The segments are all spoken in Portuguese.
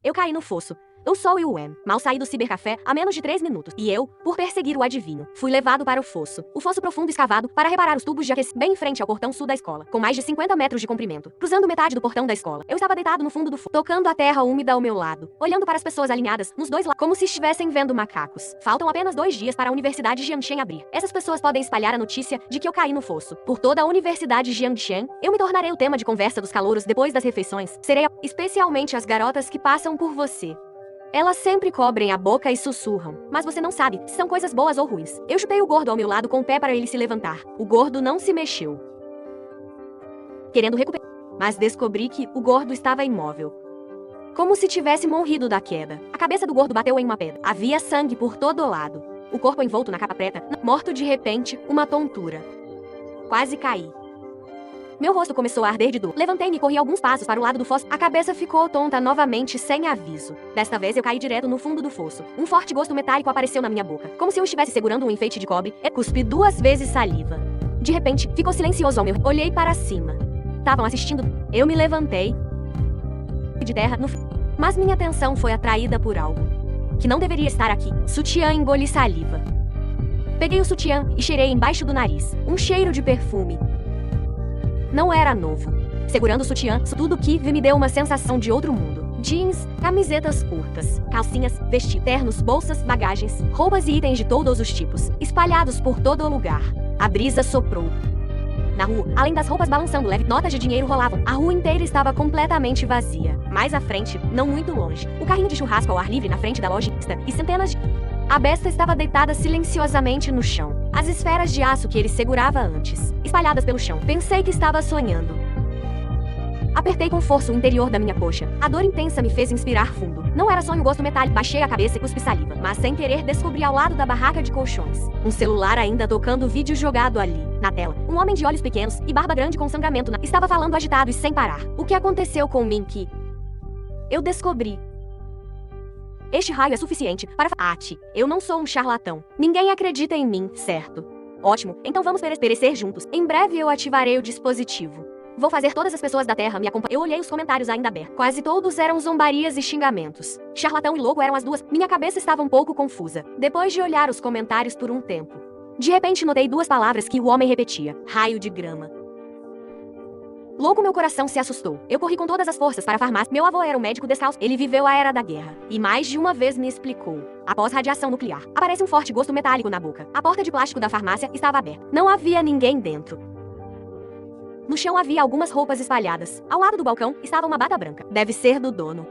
Eu caí no fosso. Eu sou o Wen. Mal saí do cibercafé há menos de 3 minutos. E eu, por perseguir o adivinho, fui levado para o fosso. O fosso profundo escavado para reparar os tubos de aquecimento bem em frente ao portão sul da escola, com mais de 50 metros de comprimento. Cruzando metade do portão da escola, eu estava deitado no fundo do fosso, tocando a terra úmida ao meu lado, olhando para as pessoas alinhadas nos dois lados, como se estivessem vendo macacos. Faltam apenas 2 dias para a Universidade Jiangshan abrir. Essas pessoas podem espalhar a notícia de que eu caí no fosso. Por toda a Universidade Jiangshan, eu me tornarei o tema de conversa dos calouros depois das refeições. Serei especialmente as garotas que passam por você. Elas sempre cobrem a boca e sussurram, mas você não sabe se são coisas boas ou ruins. Eu chutei o gordo ao meu lado com o pé para ele se levantar. O gordo não se mexeu, querendo recuperar, mas descobri que o gordo estava imóvel, como se tivesse morrido da queda. A cabeça do gordo bateu em uma pedra. Havia sangue por todo lado. O corpo envolto na capa preta, morto de repente, uma tontura. Quase caí. Meu rosto começou a arder de dor. Levantei-me e corri alguns passos para o lado do fosso. A cabeça ficou tonta novamente, sem aviso. Desta vez eu caí direto no fundo do fosso. Um forte gosto metálico apareceu na minha boca, como se eu estivesse segurando um enfeite de cobre. E cuspi 2 vezes saliva. De repente, ficou silencioso ao meu. Olhei para cima. Estavam assistindo. Eu me levantei de terra mas minha atenção foi atraída por algo que não deveria estar aqui. Sutiã. Engoli saliva. Peguei o sutiã e cheirei embaixo do nariz. Um cheiro de perfume. Não era novo. Segurando o sutiã, tudo que vi me deu uma sensação de outro mundo. Jeans, camisetas curtas, calcinhas, vestidos, ternos, bolsas, bagagens, roupas e itens de todos os tipos, espalhados por todo o lugar. A brisa soprou. Na rua, além das roupas balançando leve, notas de dinheiro rolavam. A rua inteira estava completamente vazia. Mais à frente, não muito longe, o carrinho de churrasco ao ar livre na frente da lojista e centenas de... A besta estava deitada silenciosamente no chão. As esferas de aço que ele segurava antes, espalhadas pelo chão. Pensei que estava sonhando. Apertei com força o interior da minha coxa. A dor intensa me fez inspirar fundo. Não era sonho, gosto metálico. Baixei a cabeça e cuspi saliva, mas sem querer descobri ao lado da barraca de colchões um celular ainda tocando vídeo jogado ali. Na tela, um homem de olhos pequenos e barba grande com sangramento estava falando agitado e sem parar. O que aconteceu com Minky? Eu descobri. Este raio é suficiente para... eu não sou um charlatão. Ninguém acredita em mim, certo? Ótimo, então vamos perecer juntos. Em breve eu ativarei o dispositivo. Vou fazer todas as pessoas da Terra me acompanhar. Eu olhei os comentários ainda abertos. Quase todos eram zombarias e xingamentos. Charlatão e louco eram as duas. Minha cabeça estava um pouco confusa. Depois de olhar os comentários por um tempo, de repente notei 2 palavras que o homem repetia. Raio de grama. Louco, meu coração se assustou. Eu corri com todas as forças para a farmácia. Meu avô era um médico descalço. Ele viveu a era da guerra. E mais de uma vez me explicou. Após radiação nuclear, aparece um forte gosto metálico na boca. A porta de plástico da farmácia estava aberta. Não havia ninguém dentro. No chão havia algumas roupas espalhadas. Ao lado do balcão estava uma bata branca. Deve ser do dono.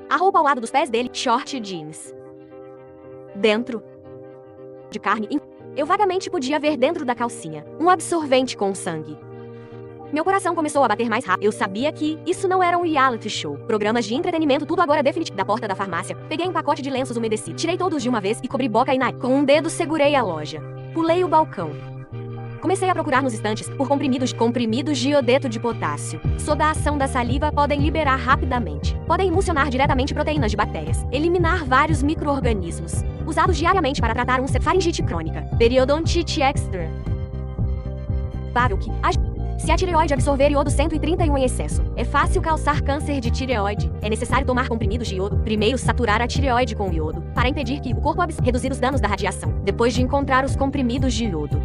A roupa ao lado dos pés dele, short e jeans. Dentro de carne, eu vagamente podia ver dentro da calcinha um absorvente com sangue. Meu coração começou a bater mais rápido. Eu sabia que isso não era um reality show. Programas de entretenimento, tudo agora definitivo. Da porta da farmácia, peguei um pacote de lenços umedecidos. Tirei todos de uma vez e cobri boca e nariz. Com um dedo segurei a loja. Pulei o balcão. Comecei a procurar nos estantes por comprimidos de iodeto de potássio. Sob a ação da saliva, podem liberar rapidamente. Podem emulsionar diretamente proteínas de bactérias. Eliminar vários micro-organismos. Usados diariamente para tratar faringite crônica. Periodontite extra. Claro que... Se a tireoide absorver iodo 131 em excesso, é fácil causar câncer de tireoide. É necessário tomar comprimidos de iodo. Primeiro, saturar a tireoide com iodo, para impedir que o corpo reduzir os danos da radiação. Depois de encontrar os comprimidos de iodo,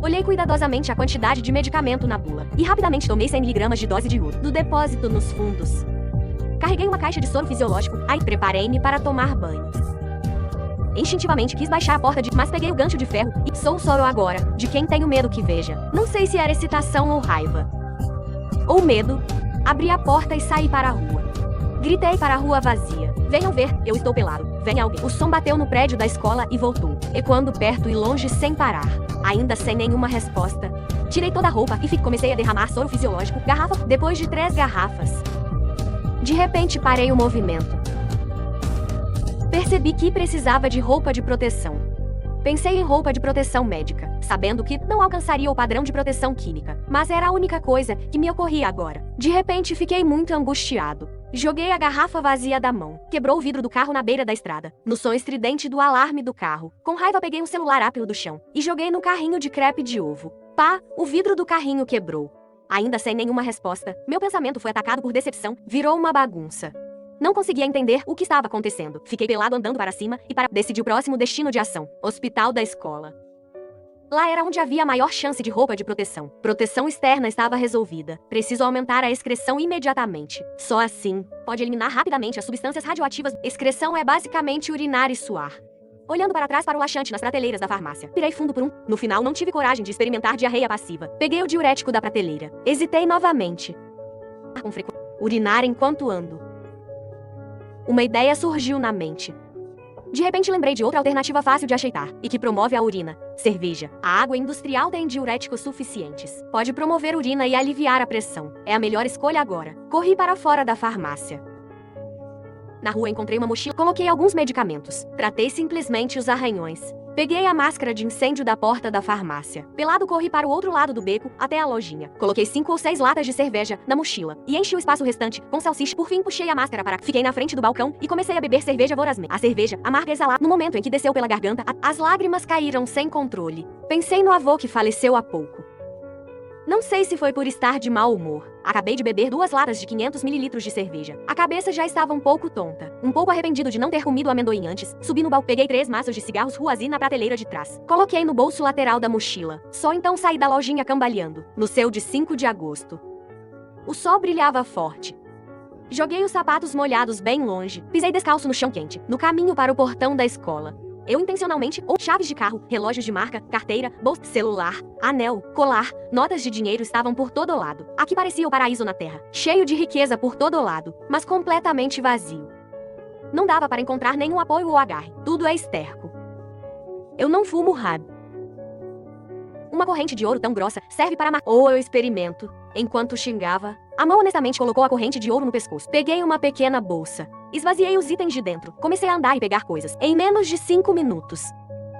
olhei cuidadosamente a quantidade de medicamento na bula. E rapidamente tomei 100 mg de dose de iodo, do depósito nos fundos. Carreguei uma caixa de soro fisiológico, aí preparei-me para tomar banho. Instintivamente quis baixar a porta mas peguei o gancho de ferro e sou o soro agora, de quem tenho medo que veja. Não sei se era excitação ou raiva. Ou medo. Abri a porta e saí para a rua. Gritei para a rua vazia. Venham ver, eu estou pelado. Venha alguém. O som bateu no prédio da escola e voltou, ecoando perto e longe sem parar. Ainda sem nenhuma resposta. Tirei toda a roupa e comecei a derramar soro fisiológico. Garrafa. Depois de 3 garrafas. De repente parei o movimento. Percebi que precisava de roupa de proteção. Pensei em roupa de proteção médica, sabendo que não alcançaria o padrão de proteção química, mas era a única coisa que me ocorria agora. De repente fiquei muito angustiado. Joguei a garrafa vazia da mão. Quebrou o vidro do carro na beira da estrada, no som estridente do alarme do carro. Com raiva peguei um celular Apple do chão e joguei no carrinho de crepe de ovo. Pá, o vidro do carrinho quebrou. Ainda sem nenhuma resposta, meu pensamento foi atacado por decepção, virou uma bagunça. Não conseguia entender o que estava acontecendo. Fiquei pelado andando para cima e para decidir o próximo destino de ação. Hospital da escola. Lá era onde havia a maior chance de roupa de proteção. Proteção externa estava resolvida. Preciso aumentar a excreção imediatamente. Só assim, pode eliminar rapidamente as substâncias radioativas. Excreção é basicamente urinar e suar. Olhando para trás para o laxante nas prateleiras da farmácia. Pirei fundo por um. No final não tive coragem de experimentar diarreia passiva. Peguei o diurético da prateleira. Hesitei novamente. Com frequência. Urinar enquanto ando. Uma ideia surgiu na mente. De repente lembrei de outra alternativa fácil de aceitar e que promove a urina. Cerveja. A água industrial tem diuréticos suficientes. Pode promover urina e aliviar a pressão. É a melhor escolha agora. Corri para fora da farmácia. Na rua encontrei uma mochila, coloquei alguns medicamentos. Tratei simplesmente os arranhões. Peguei a máscara de incêndio da porta da farmácia. Pelado corri para o outro lado do beco, até a lojinha. Coloquei 5 ou 6 latas de cerveja na mochila e enchi o espaço restante com salsicha. Por fim, puxei a máscara para... Fiquei na frente do balcão e comecei a beber cerveja vorazmente. A cerveja, amarga e exalada. No momento em que desceu pela garganta, as lágrimas caíram sem controle. Pensei no avô que faleceu há pouco. Não sei se foi por estar de mau humor. Acabei de beber 2 latas de 500 ml de cerveja. A cabeça já estava um pouco tonta. Um pouco arrependido de não ter comido amendoim antes. Subi no balcão, peguei 3 maços de cigarros Ruazi na prateleira de trás. Coloquei no bolso lateral da mochila. Só então saí da lojinha cambaleando. No céu de 5 de agosto. O sol brilhava forte. Joguei os sapatos molhados bem longe. Pisei descalço no chão quente, no caminho para o portão da escola. Eu intencionalmente, ou chaves de carro, relógios de marca, carteira, bolsa, celular, anel, colar, notas de dinheiro estavam por todo lado. Aqui parecia o paraíso na terra, cheio de riqueza por todo lado, mas completamente vazio. Não dava para encontrar nenhum apoio ou agarre, tudo é esterco. Eu não fumo rab. Uma corrente de ouro tão grossa serve para ou eu experimento. Enquanto xingava, a mão honestamente colocou a corrente de ouro no pescoço. Peguei uma pequena bolsa. Esvaziei os itens de dentro. Comecei a andar e pegar coisas. Em menos de 5 minutos.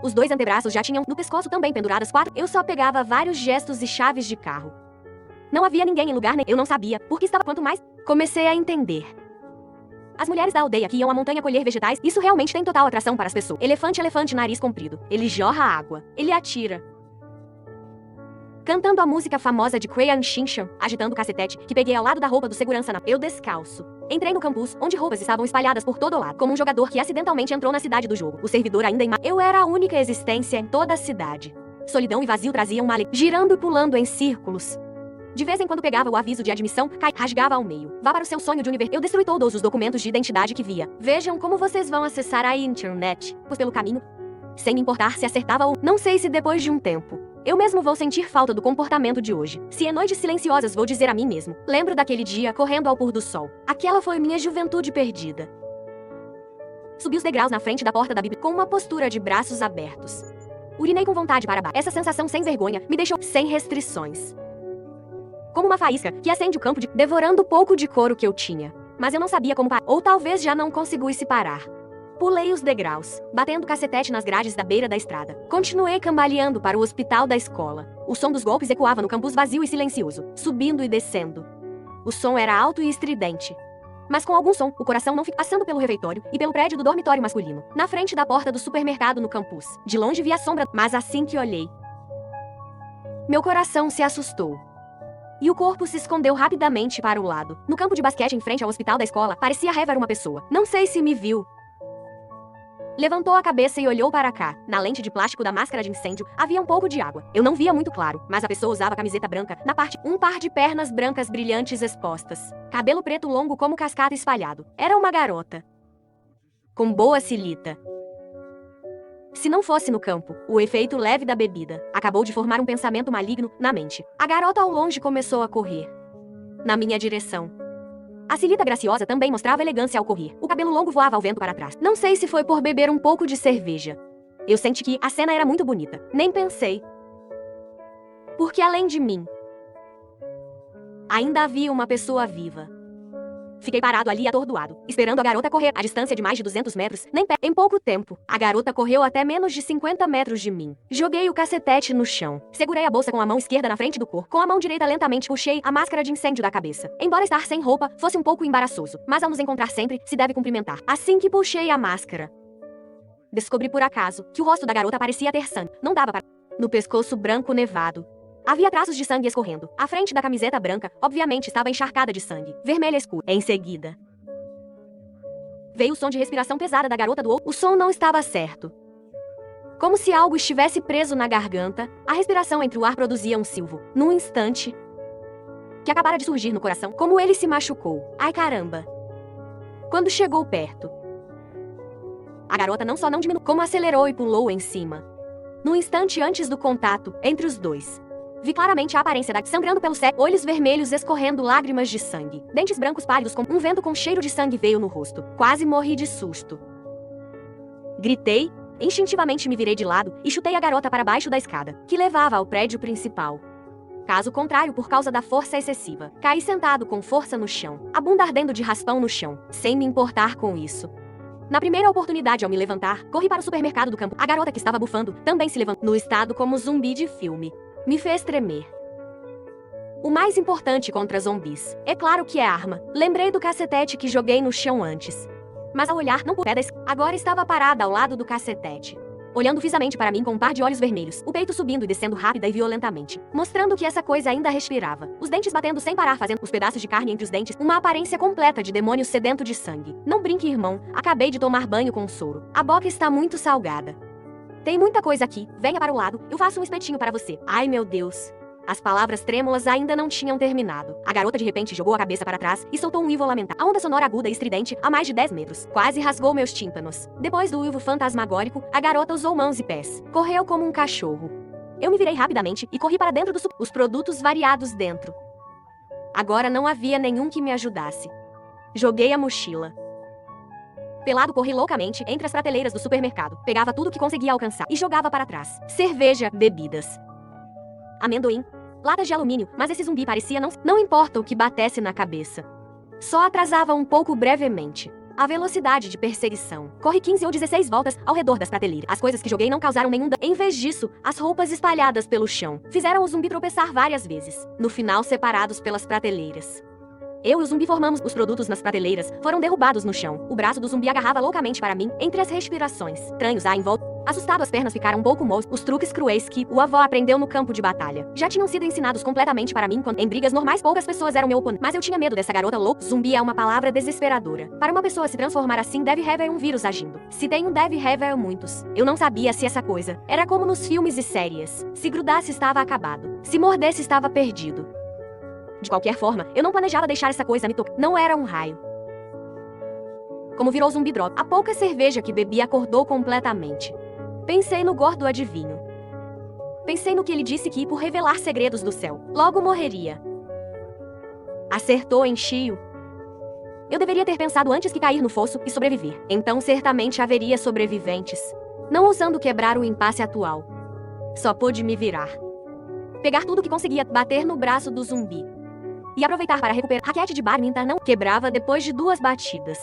Os 2 antebraços já tinham no pescoço também penduradas 4. Eu só pegava vários gestos e chaves de carro. Não havia ninguém em lugar nenhum. Eu não sabia porque estava. Quanto mais, comecei a entender. As mulheres da aldeia que iam à montanha colher vegetais, isso realmente tem total atração para as pessoas. Elefante, elefante, nariz comprido. Ele jorra água. Ele atira. Cantando a música famosa de Crayon Shin-chan, agitando o cacetete, que peguei ao lado da roupa do segurança eu descalço. Entrei no campus, onde roupas estavam espalhadas por todo lado, como um jogador que acidentalmente entrou na cidade do jogo. O servidor ainda Eu era a única existência em toda a cidade. Solidão e vazio traziam uma girando e pulando em círculos. De vez em quando pegava o aviso de admissão, rasgava ao meio. Vá para o seu sonho de universo. Eu destruí todos os documentos de identidade que via. Vejam como vocês vão acessar a internet, pois pelo caminho, sem importar se acertava ou não sei se depois de um tempo. Eu mesmo vou sentir falta do comportamento de hoje. Se em noites silenciosas vou dizer a mim mesmo. Lembro daquele dia correndo ao pôr do sol. Aquela foi minha juventude perdida. Subi os degraus na frente da porta da Bíblia com uma postura de braços abertos. Urinei com vontade para baixo. Essa sensação sem vergonha me deixou sem restrições. Como uma faísca que acende o campo devorando o pouco de couro que eu tinha. Mas eu não sabia como parar. Ou talvez já não conseguisse parar. Pulei os degraus, batendo o cacetete nas grades da beira da estrada. Continuei cambaleando para o hospital da escola. O som dos golpes ecoava no campus vazio e silencioso, subindo e descendo. O som era alto e estridente. Mas com algum som, o coração não ficou passando pelo refeitório e pelo prédio do dormitório masculino, na frente da porta do supermercado no campus. De longe vi a sombra, mas assim que olhei, meu coração se assustou. E o corpo se escondeu rapidamente para o lado. No campo de basquete em frente ao hospital da escola, parecia rever uma pessoa. Não sei se me viu. Levantou a cabeça e olhou para cá. Na lente de plástico da máscara de incêndio, havia um pouco de água. Eu não via muito claro, mas a pessoa usava camiseta branca, na parte, um par de pernas brancas brilhantes expostas. Cabelo preto longo como cascata espalhado. Era uma garota. Com boa silita. Se não fosse no campo, o efeito leve da bebida acabou de formar um pensamento maligno na mente. A garota ao longe começou a correr. Na minha direção. A silita graciosa também mostrava elegância ao correr. O cabelo longo voava ao vento para trás. Não sei se foi por beber um pouco de cerveja. Eu senti que a cena era muito bonita. Nem pensei. Porque além de mim, ainda havia uma pessoa viva. Fiquei parado ali atordoado, esperando a garota correr a distância de mais de 200 metros, nem pé. Em pouco tempo, a garota correu até menos de 50 metros de mim. Joguei o cacetete no chão. Segurei a bolsa com a mão esquerda na frente do corpo. Com a mão direita lentamente puxei a máscara de incêndio da cabeça. Embora estar sem roupa fosse um pouco embaraçoso, mas ao nos encontrar sempre, se deve cumprimentar. Assim que puxei a máscara, descobri por acaso que o rosto da garota parecia ter sangue. Não dava para... No pescoço branco nevado, havia traços de sangue escorrendo. A frente da camiseta branca, obviamente, estava encharcada de sangue. Vermelha escura. Em seguida, Veio o som de respiração pesada da garota do outro. O som não estava certo. Como se algo estivesse preso na garganta, a respiração entre o ar produzia um silvo. Num instante, que acabara de surgir no coração, como ele se machucou. Ai caramba! Quando chegou perto, a garota não só não diminuiu, como acelerou e pulou em cima. No instante antes do contato entre os dois, vi claramente a aparência da sangrando pelo cérebro, olhos vermelhos escorrendo lágrimas de sangue, dentes brancos pálidos com um vento com cheiro de sangue veio no rosto. Quase morri de susto. Gritei, instintivamente me virei de lado e chutei a garota para baixo da escada, que levava ao prédio principal. Caso contrário, por causa da força excessiva, caí sentado com força no chão, a bunda ardendo de raspão no chão, sem me importar com isso. Na primeira oportunidade ao me levantar, corri para o supermercado do campo. A garota que estava bufando também se levantou, no estado como zumbi de filme. Me fez tremer. O mais importante contra zumbis, é claro que é arma. Lembrei do cacetete que joguei no chão antes. Mas ao olhar, não pude. Agora estava parada ao lado do cacetete, olhando fixamente para mim com um par de olhos vermelhos, o peito subindo e descendo rápida e violentamente, mostrando que essa coisa ainda respirava, os dentes batendo sem parar, fazendo os pedaços de carne entre os dentes, uma aparência completa de demônio sedento de sangue. Não brinque, irmão, acabei de tomar banho com soro. A boca está muito salgada. Tem muita coisa aqui, venha para o lado, eu faço um espetinho para você. Ai meu Deus. As palavras trêmulas ainda não tinham terminado. A garota de repente jogou a cabeça para trás e soltou um uivo lamentável. A onda sonora aguda e estridente, a mais de 10 metros, quase rasgou meus tímpanos. Depois do uivo fantasmagórico, a garota usou mãos e pés. Correu como um cachorro. Eu me virei rapidamente e corri para dentro os produtos variados dentro. Agora não havia nenhum que me ajudasse. Joguei a mochila. Pelado, corri loucamente entre as prateleiras do supermercado. Pegava tudo que conseguia alcançar e jogava para trás. Cerveja, bebidas, amendoim, latas de alumínio, mas esse zumbi parecia não importa o que batesse na cabeça. Só atrasava um pouco brevemente a velocidade de perseguição. Corri 15 ou 16 voltas ao redor das prateleiras. As coisas que joguei não causaram nenhum dano. Em vez disso, as roupas espalhadas pelo chão fizeram o zumbi tropeçar várias vezes, no final separados pelas prateleiras. Eu e o zumbi formamos os produtos nas prateleiras, foram derrubados no chão. O braço do zumbi agarrava loucamente para mim, entre as respirações. Estranhos em volta. Assustado, as pernas ficaram um pouco moles. Os truques cruéis que o avô aprendeu no campo de batalha já tinham sido ensinados completamente para mim quando, em brigas normais, poucas pessoas eram meu oponente. Mas eu tinha medo dessa garota louca. Zumbi é uma palavra desesperadora. Para uma pessoa se transformar assim, deve haver um vírus agindo. Se tem um, deve haver muitos. Eu não sabia se essa coisa era como nos filmes e séries. Se grudasse, estava acabado. Se mordesse, estava perdido. De qualquer forma, eu não planejava deixar essa coisa me tocar. Não era um raio. Como virou zumbi droga, a pouca cerveja que bebi acordou completamente. Pensei no gordo adivinho. Pensei no que ele disse que, por revelar segredos do céu, logo morreria. Acertou em cheio. Eu deveria ter pensado antes que cair no fosso e sobreviver. Então certamente haveria sobreviventes. Não ousando quebrar o impasse atual. Só pude me virar. Pegar tudo que conseguia, bater no braço do zumbi. E aproveitar para recuperar. Raquete de badminton não quebrava depois de 2 batidas.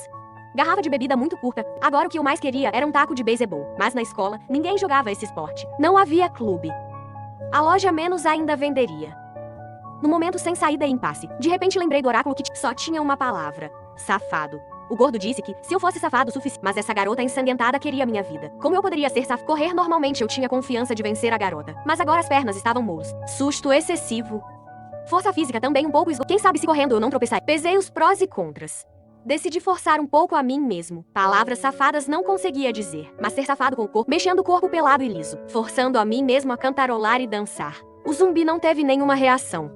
Garrafa de bebida muito curta. Agora o que eu mais queria era um taco de beisebol. Mas na escola, ninguém jogava esse esporte. Não havia clube. A loja menos ainda venderia. No momento sem saída e impasse, de repente lembrei do oráculo que só tinha uma palavra: safado. O gordo disse que, se eu fosse safado o suficiente, mas essa garota ensanguentada queria minha vida. Como eu poderia ser safado? Correr normalmente eu tinha confiança de vencer a garota. Mas agora as pernas estavam moles. Susto excessivo. Força física também um pouco esgotada. Quem sabe se correndo eu não tropeçar. Pesei os prós e contras. Decidi forçar um pouco a mim mesmo. Palavras safadas não conseguia dizer, mas ser safado com o corpo, mexendo o corpo pelado e liso, forçando a mim mesmo a cantarolar e dançar. O zumbi não teve nenhuma reação,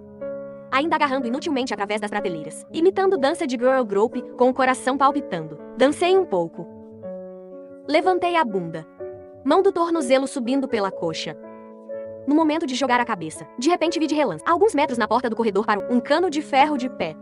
ainda agarrando inutilmente através das prateleiras, imitando dança de girl group, com o coração palpitando. Dancei um pouco. Levantei a bunda, mão do tornozelo subindo pela coxa. No momento de jogar a cabeça, de repente vi de relance, a alguns metros na porta do corredor, parou um cano de ferro de pé.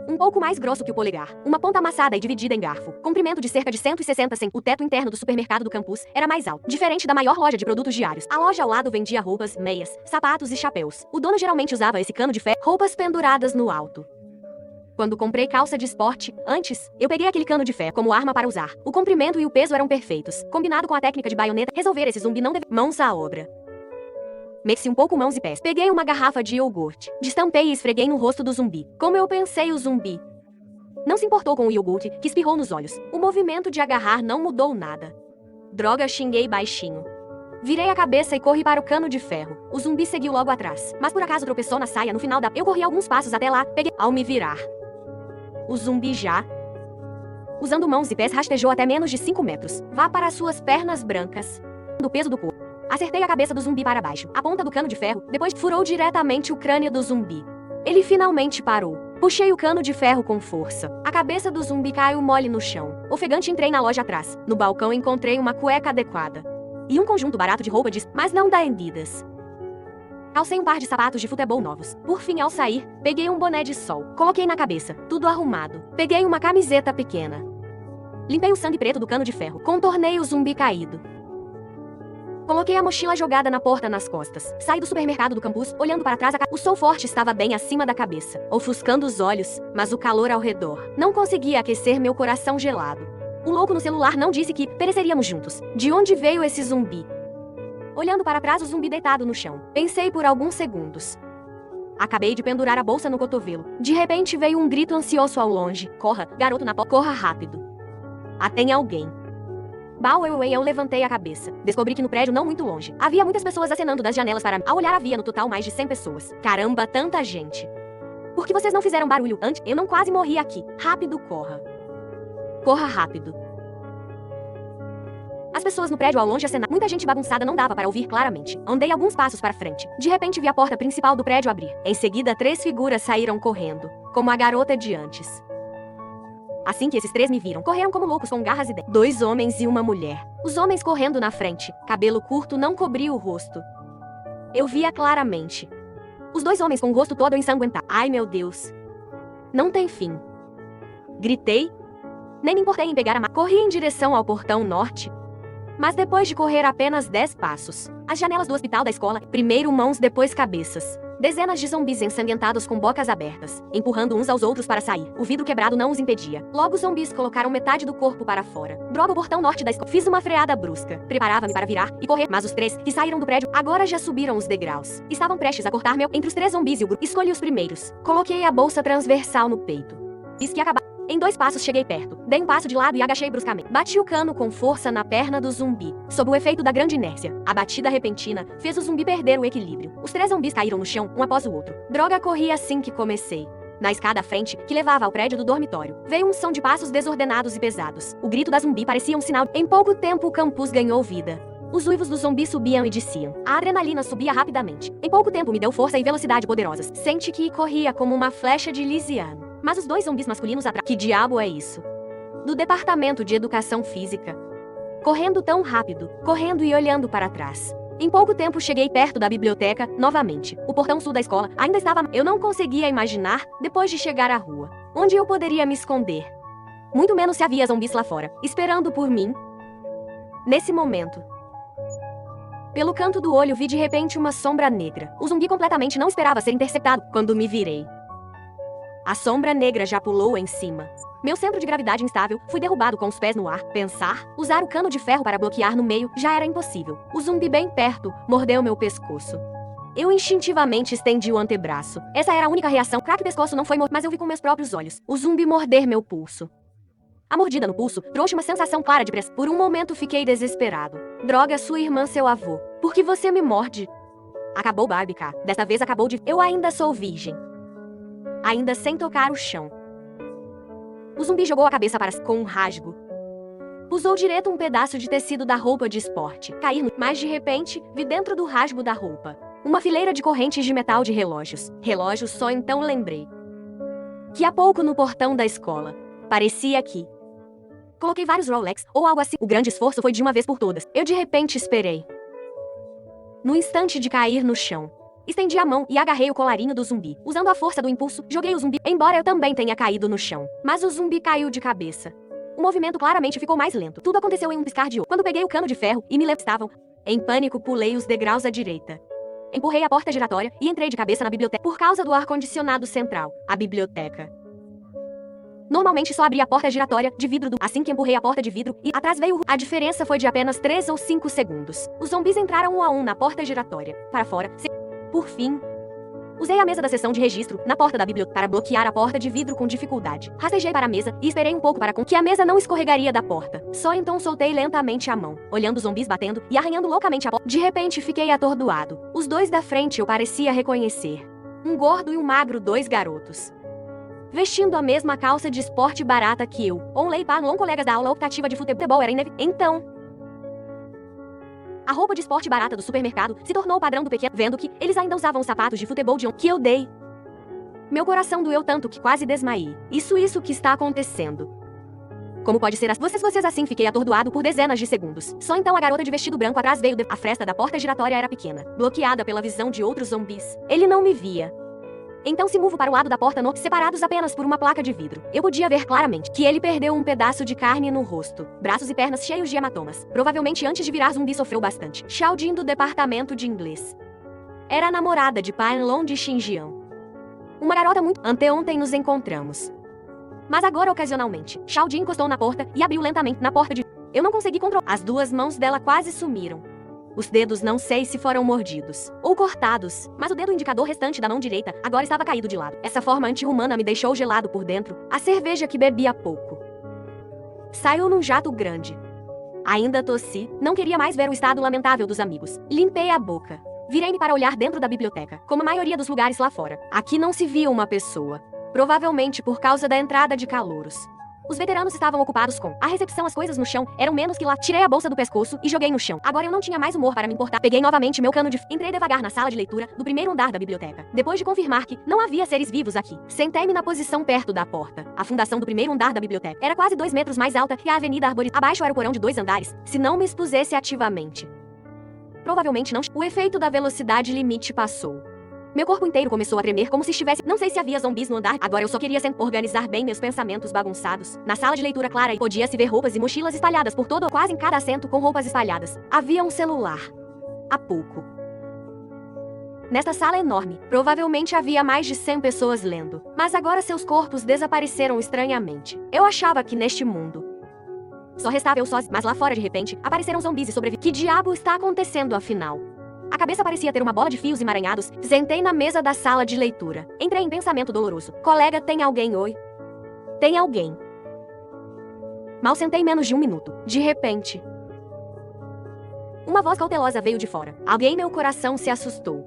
Um pouco mais grosso que o polegar, uma ponta amassada e dividida em garfo, comprimento de cerca de 160 cm. O teto interno do supermercado do campus era mais alto, diferente da maior loja de produtos diários. A loja ao lado vendia roupas, meias, sapatos e chapéus. O dono geralmente usava esse cano de ferro, roupas penduradas no alto. Quando comprei calça de esporte, antes, eu peguei aquele cano de ferro como arma para usar. O comprimento e o peso eram perfeitos. Combinado com a técnica de baioneta, resolver esse zumbi não deve... Mãos à obra. Mexi um pouco mãos e pés. Peguei uma garrafa de iogurte, destampei e esfreguei no rosto do zumbi. Como eu pensei, o zumbi não se importou com o iogurte, que espirrou nos olhos. O movimento de agarrar não mudou nada. Droga, xinguei baixinho. Virei a cabeça e corri para o cano de ferro. O zumbi seguiu logo atrás, mas por acaso tropeçou na saia no final da... Eu corri alguns passos até lá, peguei... Ao me virar, o zumbi já Usando mãos e pés, rastejou até menos de 5 metros. Vá para as suas pernas brancas. Do peso do corpo. Acertei a cabeça do zumbi para baixo. A ponta do cano de ferro, depois furou diretamente o crânio do zumbi. Ele finalmente parou. Puxei o cano de ferro com força. A cabeça do zumbi caiu mole no chão. Ofegante, entrei na loja atrás. No balcão encontrei uma cueca adequada. E um conjunto barato de roupa mas não da Adidas. Calcei um par de sapatos de futebol novos. Por fim, ao sair, peguei um boné de sol. Coloquei na cabeça, tudo arrumado. Peguei uma camiseta pequena. Limpei o sangue preto do cano de ferro. Contornei o zumbi caído. Coloquei a mochila jogada na porta nas costas. Saí do supermercado do campus, olhando para trás. O sol forte estava bem acima da cabeça, ofuscando os olhos, mas o calor ao redor não conseguia aquecer meu coração gelado. O louco no celular não disse que pereceríamos juntos. De onde veio esse zumbi? Olhando para trás, o zumbi deitado no chão. Pensei por alguns segundos. Acabei de pendurar a bolsa no cotovelo. De repente veio um grito ansioso ao longe. Corra, garoto na corra rápido. Tem alguém. Eu levantei a cabeça. Descobri que no prédio não muito longe havia muitas pessoas acenando das janelas para mim. Ao olhar, havia no total mais de 100 pessoas. Caramba, tanta gente. Por que vocês não fizeram barulho antes? Eu não quase morri aqui. Rápido, corra. Corra rápido. As pessoas no prédio ao longe acenaram. Muita gente bagunçada, não dava para ouvir claramente. Andei alguns passos para frente. De repente vi a porta principal do prédio abrir. Em seguida, 3 figuras saíram correndo, como a garota de antes. Assim que esses 3 me viram, correram como loucos com garras e 2 homens e uma mulher. Os homens correndo na frente. Cabelo curto não cobria o rosto. Eu via claramente. Os 2 homens com o rosto todo ensanguentado. Ai, meu Deus. Não tem fim. Gritei. Nem me importei em pegar a corri em direção ao portão norte. Mas depois de correr apenas 10 passos, as janelas do hospital da escola, primeiro mãos, depois cabeças. Dezenas de zumbis ensanguentados com bocas abertas, empurrando uns aos outros para sair. O vidro quebrado não os impedia. Logo os zumbis colocaram metade do corpo para fora. Droga, o portão norte da escola. Fiz uma freada brusca. Preparava-me para virar e correr, mas os 3 que saíram do prédio agora já subiram os degraus. Estavam prestes a cortar meu entre os 3 zumbis e o grupo. Escolhi os primeiros. Coloquei a bolsa transversal no peito. Fiz que acabar. Em 2 passos cheguei perto. Dei um passo de lado e agachei bruscamente. Bati o cano com força na perna do zumbi. Sob o efeito da grande inércia, a batida repentina fez o zumbi perder o equilíbrio. Os 3 zumbis caíram no chão, um após o outro. Droga, corri assim que comecei. Na escada à frente, que levava ao prédio do dormitório, veio um som de passos desordenados e pesados. O grito da zumbi parecia um sinal. Em pouco tempo o campus ganhou vida. Os uivos do zumbi subiam e desciam. A adrenalina subia rapidamente. Em pouco tempo me deu força e velocidade poderosas. Senti que corria como uma flecha de Lisiano. Mas os 2 zumbis masculinos atrás. Que diabo é isso? Do departamento de educação física. Correndo tão rápido, correndo e olhando para trás. Em pouco tempo cheguei perto da biblioteca, novamente. O portão sul da escola ainda estava. Eu não conseguia imaginar, depois de chegar à rua, onde eu poderia me esconder. Muito menos se havia zumbis lá fora, esperando por mim. Nesse momento, pelo canto do olho vi de repente uma sombra negra. O zumbi completamente não esperava ser interceptado quando me virei. A sombra negra já pulou em cima. Meu centro de gravidade instável, fui derrubado com os pés no ar. Pensar, usar o cano de ferro para bloquear no meio, já era impossível. O zumbi bem perto, mordeu meu pescoço. Eu instintivamente estendi o antebraço. Essa era a única reação. Craque pescoço não foi morto, mas eu vi com meus próprios olhos. O zumbi morder meu pulso. A mordida no pulso trouxe uma sensação clara de pressão. Por um momento fiquei desesperado. Droga, sua irmã, seu avô. Por que você me morde? Acabou, Barbie. Desta vez acabou de... Eu ainda sou virgem. Ainda sem tocar o chão. O zumbi jogou a cabeça para com um rasgo. Pusou direito um pedaço de tecido da roupa de esporte. Cair no... Mas de repente, vi dentro do rasgo da roupa uma fileira de correntes de metal de relógios. Relógios, só então lembrei que há pouco no portão da escola parecia que coloquei vários Rolex ou algo assim. O grande esforço foi de uma vez por todas. Eu de repente esperei. No instante de cair no chão, estendi a mão e agarrei o colarinho do zumbi. Usando a força do impulso, joguei o zumbi, embora eu também tenha caído no chão. Mas o zumbi caiu de cabeça. O movimento claramente ficou mais lento. Tudo aconteceu em um piscar de olhos. Quando peguei o cano de ferro e me estavam. Em pânico, pulei os degraus à direita. Empurrei a porta giratória e entrei de cabeça na biblioteca. Por causa do ar-condicionado central, a biblioteca normalmente só abria a porta giratória de vidro assim que empurrei a porta de vidro e atrás veio a diferença foi de apenas 3 ou 5 segundos. Os zumbis entraram um a um na porta giratória. Para fora. Por fim, usei a mesa da seção de registro na porta da biblioteca para bloquear a porta de vidro com dificuldade. Rastejei para a mesa e esperei um pouco para que a mesa não escorregaria da porta. Só então soltei lentamente a mão, olhando os zumbis batendo e arranhando loucamente a porta. De repente fiquei atordoado. Os 2 da frente eu parecia reconhecer. Um gordo e um magro, 2 garotos. vestindo a mesma calça de esporte barata que eu. Onley Parlon, colegas da aula optativa de futebol era inevitável. Então, a roupa de esporte barata do supermercado se tornou o padrão do pequeno, vendo que eles ainda usavam os sapatos de futebol de que eu dei. Meu coração doeu tanto que quase desmaiei. Isso que está acontecendo. Como pode ser vocês assim? Fiquei atordoado por dezenas de segundos. Só então a garota de vestido branco atrás veio a fresta da porta giratória era pequena, bloqueada pela visão de outros zumbis. Ele não me via. Então se movo para o lado da porta separados apenas por uma placa de vidro. Eu podia ver claramente que ele perdeu um pedaço de carne no rosto, braços e pernas cheios de hematomas. Provavelmente antes de virar zumbi sofreu bastante. Xiaojin do departamento de inglês. Era a namorada de Painlong de Xinjiang. Uma garota muito... Anteontem nos encontramos. Mas agora ocasionalmente. Xiaojin encostou na porta e abriu lentamente na porta de... Eu não consegui controlar. As duas mãos dela quase sumiram. Os dedos não sei se foram mordidos ou cortados, mas o dedo indicador restante da mão direita agora estava caído de lado. Essa forma anti-humana me deixou gelado por dentro. A cerveja que bebi há pouco saiu num jato grande. Ainda tossi, não queria mais ver o estado lamentável dos amigos. Limpei a boca. Virei-me para olhar dentro da biblioteca, como a maioria dos lugares lá fora. Aqui não se via uma pessoa, provavelmente por causa da entrada de calouros. Os veteranos estavam ocupados com a recepção, as coisas no chão eram menos que lá. Tirei a bolsa do pescoço e joguei no chão. Agora eu não tinha mais humor para me importar. Peguei novamente meu cano de... Entrei devagar na sala de leitura do primeiro andar da biblioteca. Depois de confirmar que não havia seres vivos aqui, sentei-me na posição perto da porta. A fundação do primeiro andar da biblioteca era quase 2 metros mais alta que a avenida arborizada. Abaixo era o porão de 2 andares, se não me expusesse ativamente. Provavelmente não. O efeito da velocidade limite passou. Meu corpo inteiro começou a tremer como se estivesse... Não sei se havia zumbis no andar. Agora eu só queria organizar bem meus pensamentos bagunçados. Na sala de leitura clara podia-se ver roupas e mochilas espalhadas por todo, quase em cada assento com roupas espalhadas. Havia um celular. Há pouco. Nesta sala enorme, provavelmente havia mais de 100 pessoas lendo. Mas agora seus corpos desapareceram estranhamente. Eu achava que neste mundo só restava eu sozinho. Mas lá fora, de repente, apareceram zumbis e sobrevivi. Que diabo está acontecendo afinal? A cabeça parecia ter uma bola de fios emaranhados. Sentei na mesa da sala de leitura. Entrei em pensamento doloroso. Colega, tem alguém? Oi? Tem alguém? Mal sentei menos de 1 minuto. De repente, uma voz cautelosa veio de fora. Alguém, meu coração se assustou.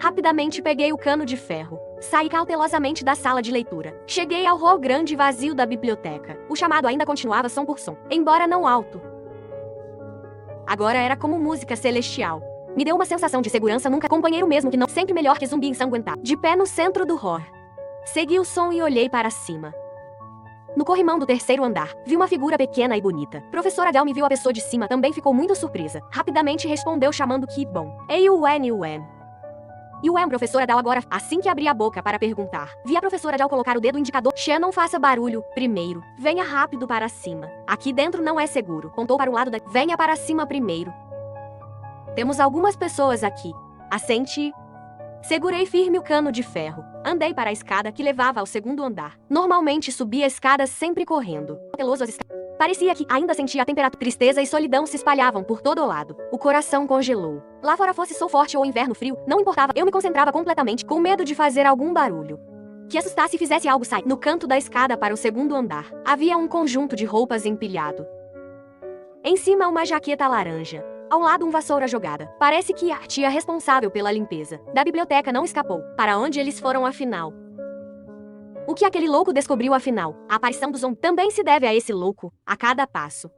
Rapidamente peguei o cano de ferro. Saí cautelosamente da sala de leitura. Cheguei ao hall grande e vazio da biblioteca. O chamado ainda continuava som por som, embora não alto. Agora era como música celestial. Me deu uma sensação de segurança nunca. Companheiro mesmo que não, sempre melhor que zumbi ensanguentado. De pé no centro do hall. Segui o som e olhei para cima. No corrimão do 3º andar, vi uma figura pequena e bonita. Professora Gal me viu a pessoa de cima, também ficou muito surpresa. Rapidamente respondeu chamando que bom. Ei, Yuen. Yuen, professora Dal agora, assim que abri a boca para perguntar. Vi a professora Dal colocar o dedo indicador. Xia, não faça barulho, primeiro. Venha rápido para cima. Aqui dentro não é seguro. Contou para o lado da... Venha para cima primeiro. Temos algumas pessoas aqui. Assente. Segurei firme o cano de ferro. Andei para a escada que levava ao 2º andar. Normalmente subia escadas sempre correndo. Cauteloso as escadas. Parecia que ainda sentia a temperatura. Tristeza e solidão se espalhavam por todo o lado. O coração congelou. Lá fora fosse sol forte ou inverno frio, não importava. Eu me concentrava completamente, com medo de fazer algum barulho que assustasse e fizesse algo sair. No canto da escada para o 2º andar, havia um conjunto de roupas empilhado. Em cima uma jaqueta laranja. Ao lado vassoura jogada. Parece que a tia responsável pela limpeza da biblioteca não escapou. Para onde eles foram afinal? O que aquele louco descobriu afinal? A aparição do zombi também se deve a esse louco, a cada passo.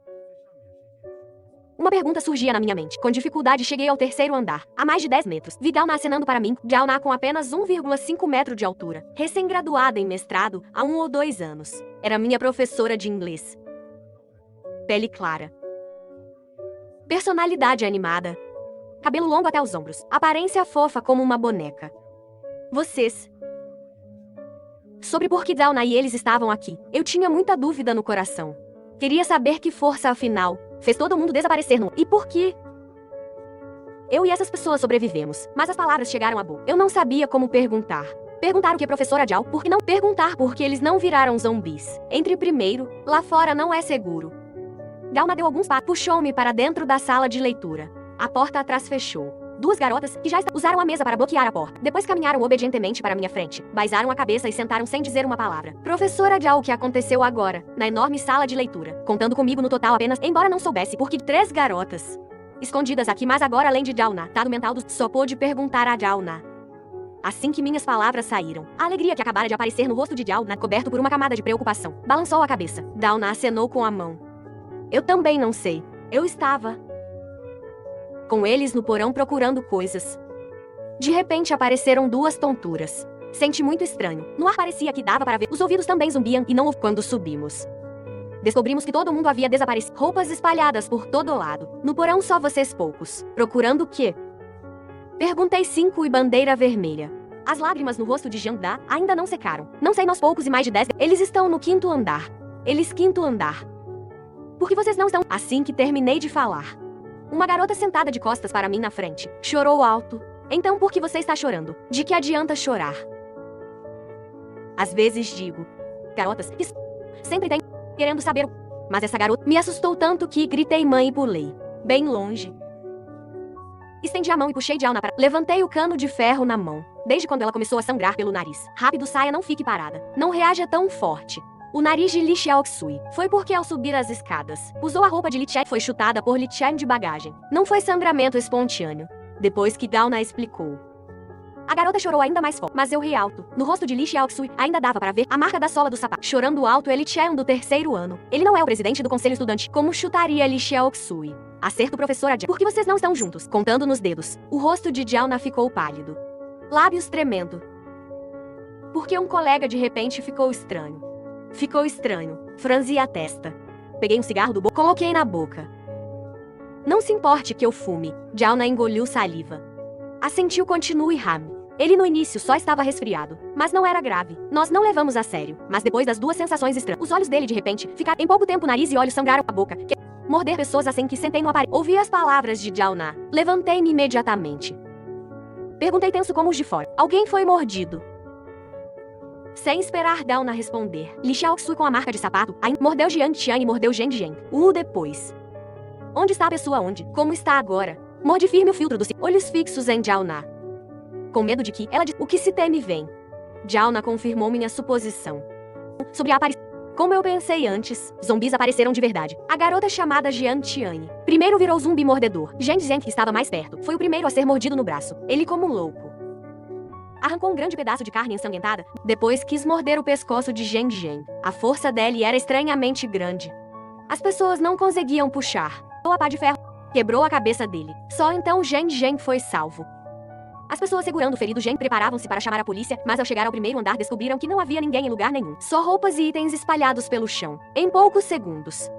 Uma pergunta surgia na minha mente. Com dificuldade cheguei ao 3º andar, a mais de 10 metros. Vi Dalna acenando para mim. Dalna com apenas 1,5 metro de altura. Recém-graduada em mestrado há 1 ou 2 anos. Era minha professora de inglês. Pele clara. Personalidade animada. Cabelo longo até os ombros. Aparência fofa como uma boneca. Vocês. Sobre por que Dalna e eles estavam aqui, eu tinha muita dúvida no coração. Queria saber que força, afinal, fez todo mundo desaparecer no... E por quê? Eu e essas pessoas sobrevivemos, mas as palavras chegaram à boca. Eu não sabia como perguntar. Perguntar o que, professora Jal? Por que não perguntar por que eles não viraram zumbis? Entre primeiro, lá fora não é seguro. Dalna deu alguns passos, puxou-me para dentro da sala de leitura. A porta atrás fechou. 2 garotas, que já usaram a mesa para bloquear a porta. Depois caminharam obedientemente para minha frente, baizaram a cabeça e sentaram sem dizer uma palavra. Professora Jal, o que aconteceu agora, na enorme sala de leitura, contando comigo no total apenas, embora não soubesse, porque 3 garotas escondidas aqui, mas agora além de Dalna, estado mental só pôde perguntar a Dalna. Assim que minhas palavras saíram, a alegria que acabara de aparecer no rosto de Jauna, coberto por uma camada de preocupação, balançou a cabeça. Jauna acenou com a mão. Eu também não sei. Eu estava com eles no porão procurando coisas. De repente apareceram duas tonturas. Senti muito estranho. No ar parecia que dava para ver. Os ouvidos também zumbiam e não quando subimos. Descobrimos que todo mundo havia desaparecido. Roupas espalhadas por todo lado. No porão só vocês poucos. Procurando o quê? Perguntei 5 e bandeira vermelha. As lágrimas no rosto de Jangda ainda não secaram. Não sei nós poucos e mais de 10. Eles estão no 5º andar. Eles 5º andar. Por que vocês não estão? Assim que terminei de falar, uma garota sentada de costas para mim na frente chorou alto. Então por que você está chorando? De que adianta chorar? Às vezes digo, garotas que sempre tem querendo saber. Mas essa garota me assustou tanto que gritei mãe e pulei bem longe. Estendi a mão e puxei Jauna para. Levantei o cano de ferro na mão. Desde quando ela começou a sangrar pelo nariz. Rápido, saia, não fique parada. Não reaja tão forte. O nariz de Li Xiaoxui foi porque ao subir as escadas, usou a roupa de Li Chen, foi chutada por Li Chen de bagagem. Não foi sangramento espontâneo. Depois que Jauna explicou. A garota chorou ainda mais forte, mas eu ri alto. No rosto de Li Xiaoxui ainda dava para ver a marca da sola do sapato. Chorando alto é Li Chen do 3º ano. Ele não é o presidente do conselho estudante. Como chutaria Li Xiaoxui? Acerto, professora Jia. Por que vocês não estão juntos? Contando nos dedos. O rosto de Jauna ficou pálido. Lábios tremendo. Porque um colega de repente ficou estranho. Ficou estranho. Franzi a testa. Peguei um cigarro do bolso, coloquei na boca. Não se importe que eu fume. Jauna engoliu saliva. Assentiu, continue, Rami. Ele no início só estava resfriado, mas não era grave. Nós não levamos a sério. Mas depois das duas sensações estranhas, os olhos dele de repente ficaram. Em pouco tempo, nariz e olhos sangraram a boca. Morder pessoas assim que sentei no aparelho. Ouvi as palavras de Jauna. Levantei-me imediatamente. Perguntei tenso como os de fora. Alguém foi mordido? Sem esperar Jauna responder. Li Xiaoxui com a marca de sapato. Aí mordeu Jiang Tian e mordeu Zheng Zheng. Depois. Onde está a pessoa onde? Como está agora? Morde firme o filtro dos olhos fixos em Jauna. Com medo de que ela disse, o que se teme vem. Jauna confirmou minha suposição. Sobre a aparição. Como eu pensei antes, zumbis apareceram de verdade. A garota chamada Jiang Tian primeiro virou zumbi mordedor. Zheng Zheng, que estava mais perto, foi o primeiro a ser mordido no braço. Ele como um louco arrancou um grande pedaço de carne ensanguentada. Depois quis morder o pescoço de Zheng Zheng. A força dele era estranhamente grande. As pessoas não conseguiam puxar. A pá de ferro quebrou a cabeça dele. Só então Zheng Zheng foi salvo. As pessoas segurando o ferido Zheng preparavam-se para chamar a polícia, mas ao chegar ao primeiro andar descobriram que não havia ninguém em lugar nenhum. Só roupas e itens espalhados pelo chão. Em poucos segundos,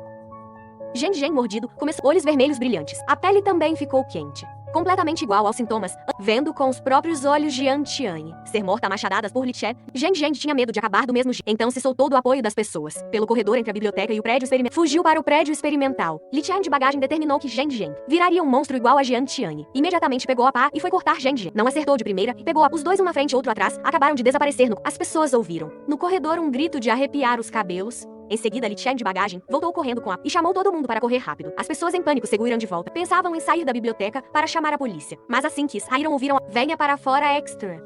Zheng Zheng mordido começou olhos vermelhos brilhantes. A pele também ficou quente. Completamente igual aos sintomas, vendo com os próprios olhos de Jiang Tian ser morta a machadadas por Li Chen, Zheng Zheng tinha medo de acabar do mesmo jeito. Então se soltou do apoio das pessoas. Pelo corredor entre a biblioteca e o prédio experimental. Fugiu para o prédio experimental. Li Chen de bagagem determinou que Zheng Zheng viraria um monstro igual a Jiang Tian. Imediatamente pegou a pá e foi cortar Zheng Zheng. Não acertou de primeira e pegou os dois um na frente e outro atrás, acabaram de desaparecer no. As pessoas ouviram. No corredor um grito de arrepiar os cabelos. Em seguida, Li Chen de bagagem voltou correndo com a e chamou todo mundo para correr rápido. As pessoas em pânico seguiram de volta. Pensavam em sair da biblioteca para chamar a polícia. Mas assim que saíram ouviram venha para fora extra.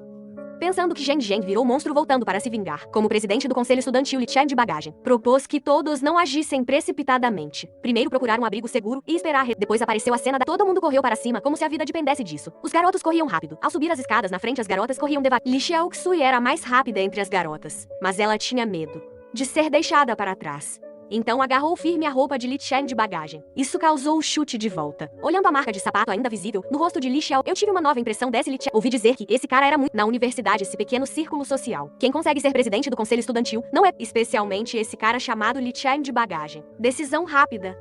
Pensando que Zheng Zheng virou monstro voltando para se vingar. Como presidente do conselho estudantil, Li Chen de bagagem propôs que todos não agissem precipitadamente. Primeiro procurar um abrigo seguro e esperar. Depois apareceu a cena da todo mundo correu para cima como se a vida dependesse disso. Os garotos corriam rápido. Ao subir as escadas na frente, as garotas corriam devagar. Li Xiaoxui era a mais rápida entre as garotas, mas ela tinha medo de ser deixada para trás. Então agarrou firme a roupa de Li Chen de bagagem. Isso causou o chute de volta. Olhando a marca de sapato ainda visível no rosto de Li Xiao, eu tive uma nova impressão desse Li Chen. Ouvi dizer que esse cara era muito na universidade, esse pequeno círculo social. Quem consegue ser presidente do conselho estudantil não é especialmente esse cara chamado Li Chen de bagagem. Decisão rápida.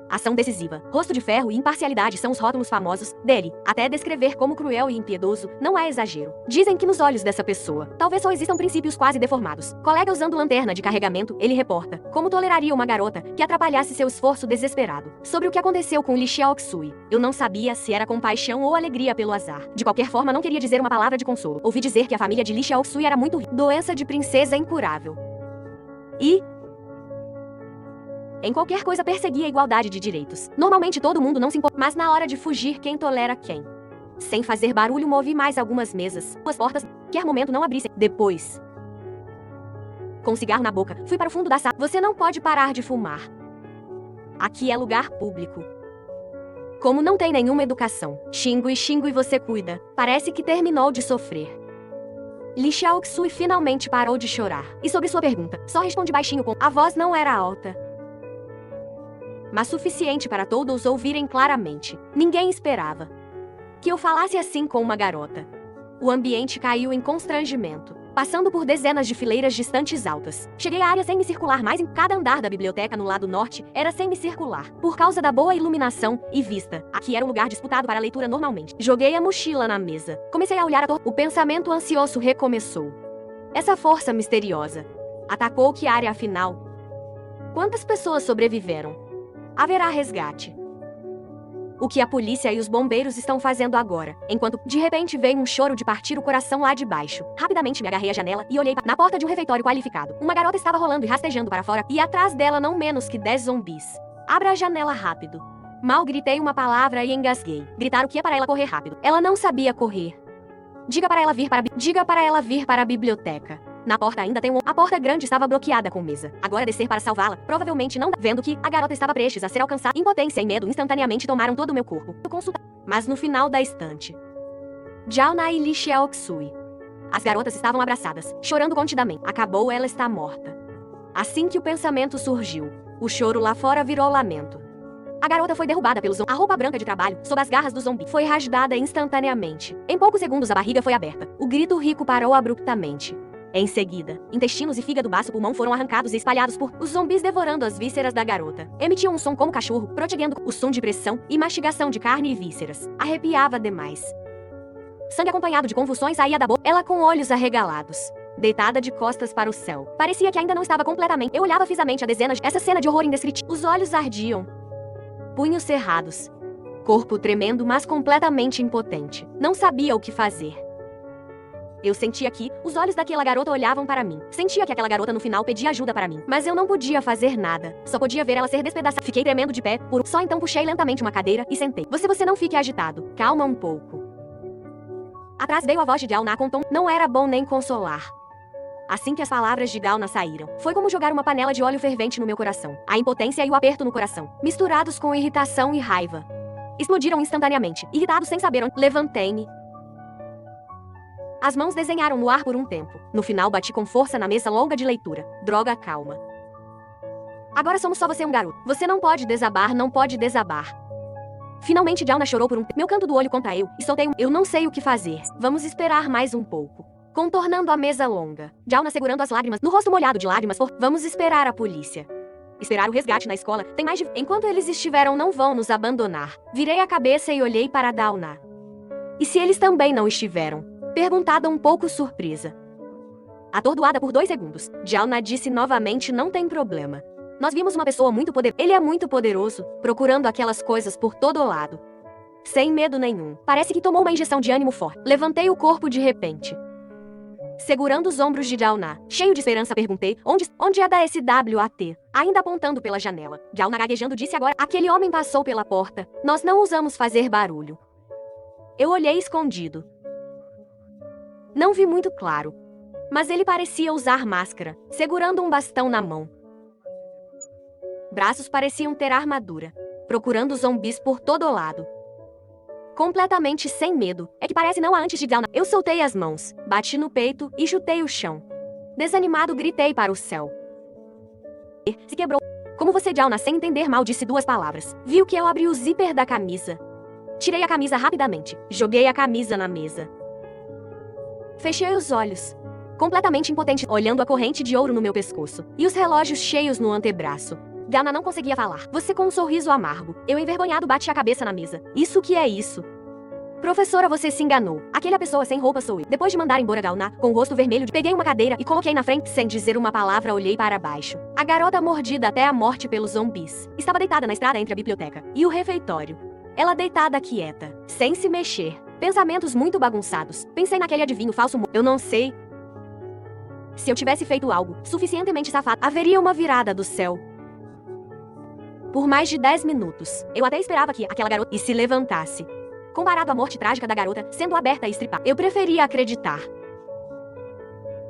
Ação decisiva, rosto de ferro e imparcialidade são os rótulos famosos dele. Até descrever como cruel e impiedoso não é exagero. Dizem que nos olhos dessa pessoa, talvez só existam princípios quase deformados. Colega usando lanterna de carregamento, ele reporta como toleraria uma garota que atrapalhasse seu esforço desesperado. Sobre o que aconteceu com Li Xiaoxui, eu não sabia se era compaixão ou alegria pelo azar. De qualquer forma, não queria dizer uma palavra de consolo. Ouvi dizer que a família de Li Xiaoxui era muito doença de princesa incurável. E em qualquer coisa perseguia a igualdade de direitos. Normalmente todo mundo não se importa, mas na hora de fugir quem tolera quem. Sem fazer barulho movi mais algumas mesas. As portas, qualquer momento não abrissem. Depois, com um cigarro na boca, fui para o fundo da sala. Você não pode parar de fumar. Aqui é lugar público. Como não tem nenhuma educação. Xingo e você cuida. Parece que terminou de sofrer. Lee Xiaoxui finalmente parou de chorar. E sobre sua pergunta, só respondi baixinho com... A voz não era alta, mas suficiente para todos ouvirem claramente. Ninguém esperava que eu falasse assim com uma garota. O ambiente caiu em constrangimento. Passando por dezenas de fileiras de estantes altas, cheguei à área semicircular, mas em cada andar da biblioteca no lado norte era semicircular, por causa da boa iluminação e vista. Aqui era um lugar disputado para a leitura normalmente. Joguei a mochila na mesa. Comecei a olhar a torre. O pensamento ansioso recomeçou. Essa força misteriosa atacou que área afinal? Quantas pessoas sobreviveram? Haverá resgate. O que a polícia e os bombeiros estão fazendo agora? Enquanto, de repente, veio um choro de partir o coração lá de baixo. Rapidamente me agarrei à janela e olhei na porta de um refeitório qualificado. Uma garota estava rolando e rastejando para fora, e atrás dela não menos que 10 zumbis. Abra a janela rápido. Mal gritei uma palavra e engasguei. Gritar o que é para ela correr rápido. Ela não sabia correr. Diga para ela vir para a biblioteca. Na porta ainda tem A porta grande estava bloqueada com mesa. Agora descer para salvá-la, provavelmente não dá. Vendo que a garota estava prestes a ser alcançada, impotência e medo instantaneamente tomaram todo o meu corpo. Mas no final da estante, Jauna e Lee Xiaoxui. As garotas estavam abraçadas, chorando contidamente. Acabou, ela está morta. Assim que o pensamento surgiu, o choro lá fora virou lamento. A garota foi derrubada pelos zumbis. A roupa branca de trabalho, sob as garras do zumbi, foi rasgada instantaneamente. Em poucos segundos a barriga foi aberta. O grito rico parou abruptamente. Em seguida, intestinos e fígado, baço, pulmão foram arrancados e espalhados por os zumbis, devorando as vísceras da garota. Emitiam um som como cachorro, protegendo o som de pressão e mastigação de carne e vísceras. Arrepiava demais. Sangue acompanhado de convulsões saía da boca, ela com olhos arregalados, deitada de costas para o céu. Parecia que ainda não estava completamente. Eu olhava fixamente a dezenas. Essa cena de horror indescritível. Os olhos ardiam. Punhos cerrados. Corpo tremendo, mas completamente impotente. Não sabia o que fazer. Eu sentia que os olhos daquela garota olhavam para mim. Sentia que aquela garota no final pedia ajuda para mim. Mas eu não podia fazer nada. Só podia ver ela ser despedaçada. Fiquei tremendo de pé, só então puxei lentamente uma cadeira e sentei. Você não fique agitado. Calma um pouco. Atrás veio a voz de Jauna com tom. Não era bom nem consolar. Assim que as palavras de Jauna saíram, foi como jogar uma panela de óleo fervente no meu coração. A impotência e o aperto no coração, misturados com irritação e raiva, explodiram instantaneamente. Irritado sem saber onde, levantei-me. As mãos desenharam no ar por um tempo. No final bati com força na mesa longa de leitura. Droga, calma. Agora somos só você e um garoto. Você não pode desabar, não pode desabar. Finalmente Jauna chorou por um tempo. Meu canto do olho contra eu, e soltei um... Eu não sei o que fazer. Vamos esperar mais um pouco. Contornando a mesa longa. Jauna segurando as lágrimas, no rosto molhado de lágrimas por... Vamos esperar a polícia. Esperar o resgate na escola. Tem mais de... Enquanto eles estiveram, não vão nos abandonar. Virei a cabeça e olhei para Jauna. E se eles também não estiveram? Perguntada um pouco surpresa. Atordoada por 2 segundos, Jauna disse novamente: não tem problema. Nós vimos uma pessoa muito poderosa. Ele é muito poderoso, procurando aquelas coisas por todo lado. Sem medo nenhum. Parece que tomou uma injeção de ânimo forte. Levantei o corpo de repente, segurando os ombros de Jauna. Cheio de esperança perguntei: onde é da SWAT? Ainda apontando pela janela. Jauna gaguejando disse agora: aquele homem passou pela porta. Nós não usamos fazer barulho. Eu olhei escondido. Não vi muito claro, mas ele parecia usar máscara, segurando um bastão na mão. Braços pareciam ter armadura, procurando zumbis por todo lado. Completamente sem medo. É que parece não há antes de Jauna. Eu soltei as mãos, bati no peito e chutei o chão. Desanimado gritei para o céu. Se quebrou. Como você, Jauna, sem entender mal, disse 2 palavras. Viu que eu abri o zíper da camisa. Tirei a camisa rapidamente, joguei a camisa na mesa. Fechei os olhos, completamente impotente, olhando a corrente de ouro no meu pescoço e os relógios cheios no antebraço. Jauna não conseguia falar. Você com um sorriso amargo. Eu envergonhado bati a cabeça na mesa. Isso que é isso? Professora, você se enganou. Aquela pessoa sem roupa sou eu. Depois de mandar embora Jauna, com o rosto vermelho, peguei uma cadeira e coloquei na frente. Sem dizer uma palavra, olhei para baixo. A garota mordida até a morte pelos zumbis estava deitada na estrada entre a biblioteca e o refeitório. Ela deitada quieta, sem se mexer. Pensamentos muito bagunçados. Pensei naquele adivinho falso. Eu não sei. Se eu tivesse feito algo suficientemente safado, haveria uma virada do céu. Por mais de 10 minutos, eu até esperava que aquela garota se levantasse. Comparado à morte trágica da garota, sendo aberta e estripada, eu preferia acreditar